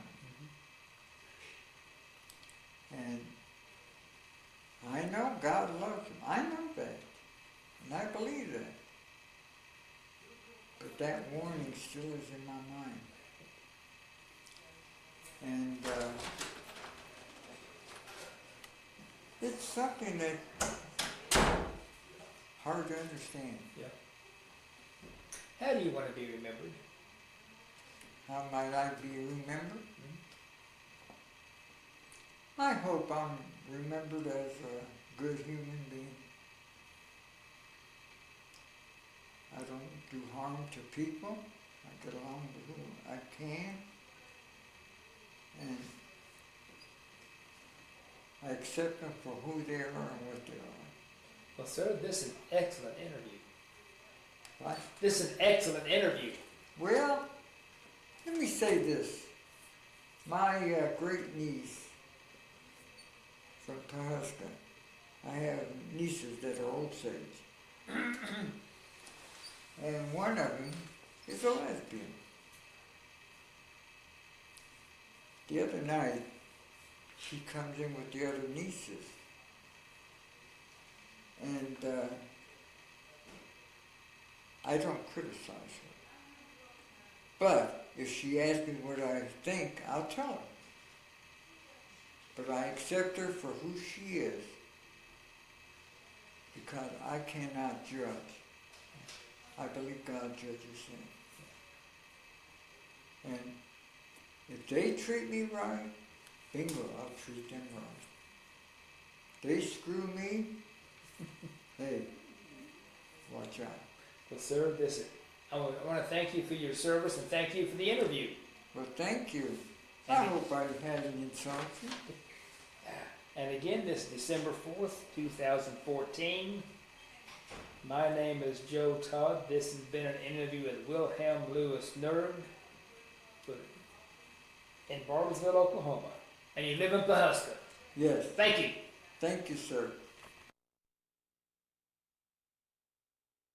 them. And I know God loves them. I know that. And I believe that. But that warning still is in my mind. And it's something that hard to understand. Yeah. How do you want to be remembered? How might I be remembered? I hope I'm remembered as a good human being. I don't do harm to people. I get along with who I can. And I accept them for who they are and what they are. Well, sir, this is an excellent interview. What? This is an excellent interview. Well, let me say this. My great niece from Pahuska, I have nieces that are Osage. And one of them is a lesbian. The other night, she comes in with the other nieces. And I don't criticize her. But if she asks me what I think, I'll tell her. But I accept her for who she is because I cannot judge. I believe God judges them. And if they treat me right, bingo, I'll treat them right. They screw me, hey, watch out. Well, sir, I want to thank you for your service and thank you for the interview. Well, thank you. I hope I hadn't insulted you. And again, this December 4th, 2014. My name is Joe Todd. This has been an interview with Wilhelm Lewis Murg in Bartlesville, Oklahoma. And you live in Pahuska. Yes. Thank you. Thank you, sir.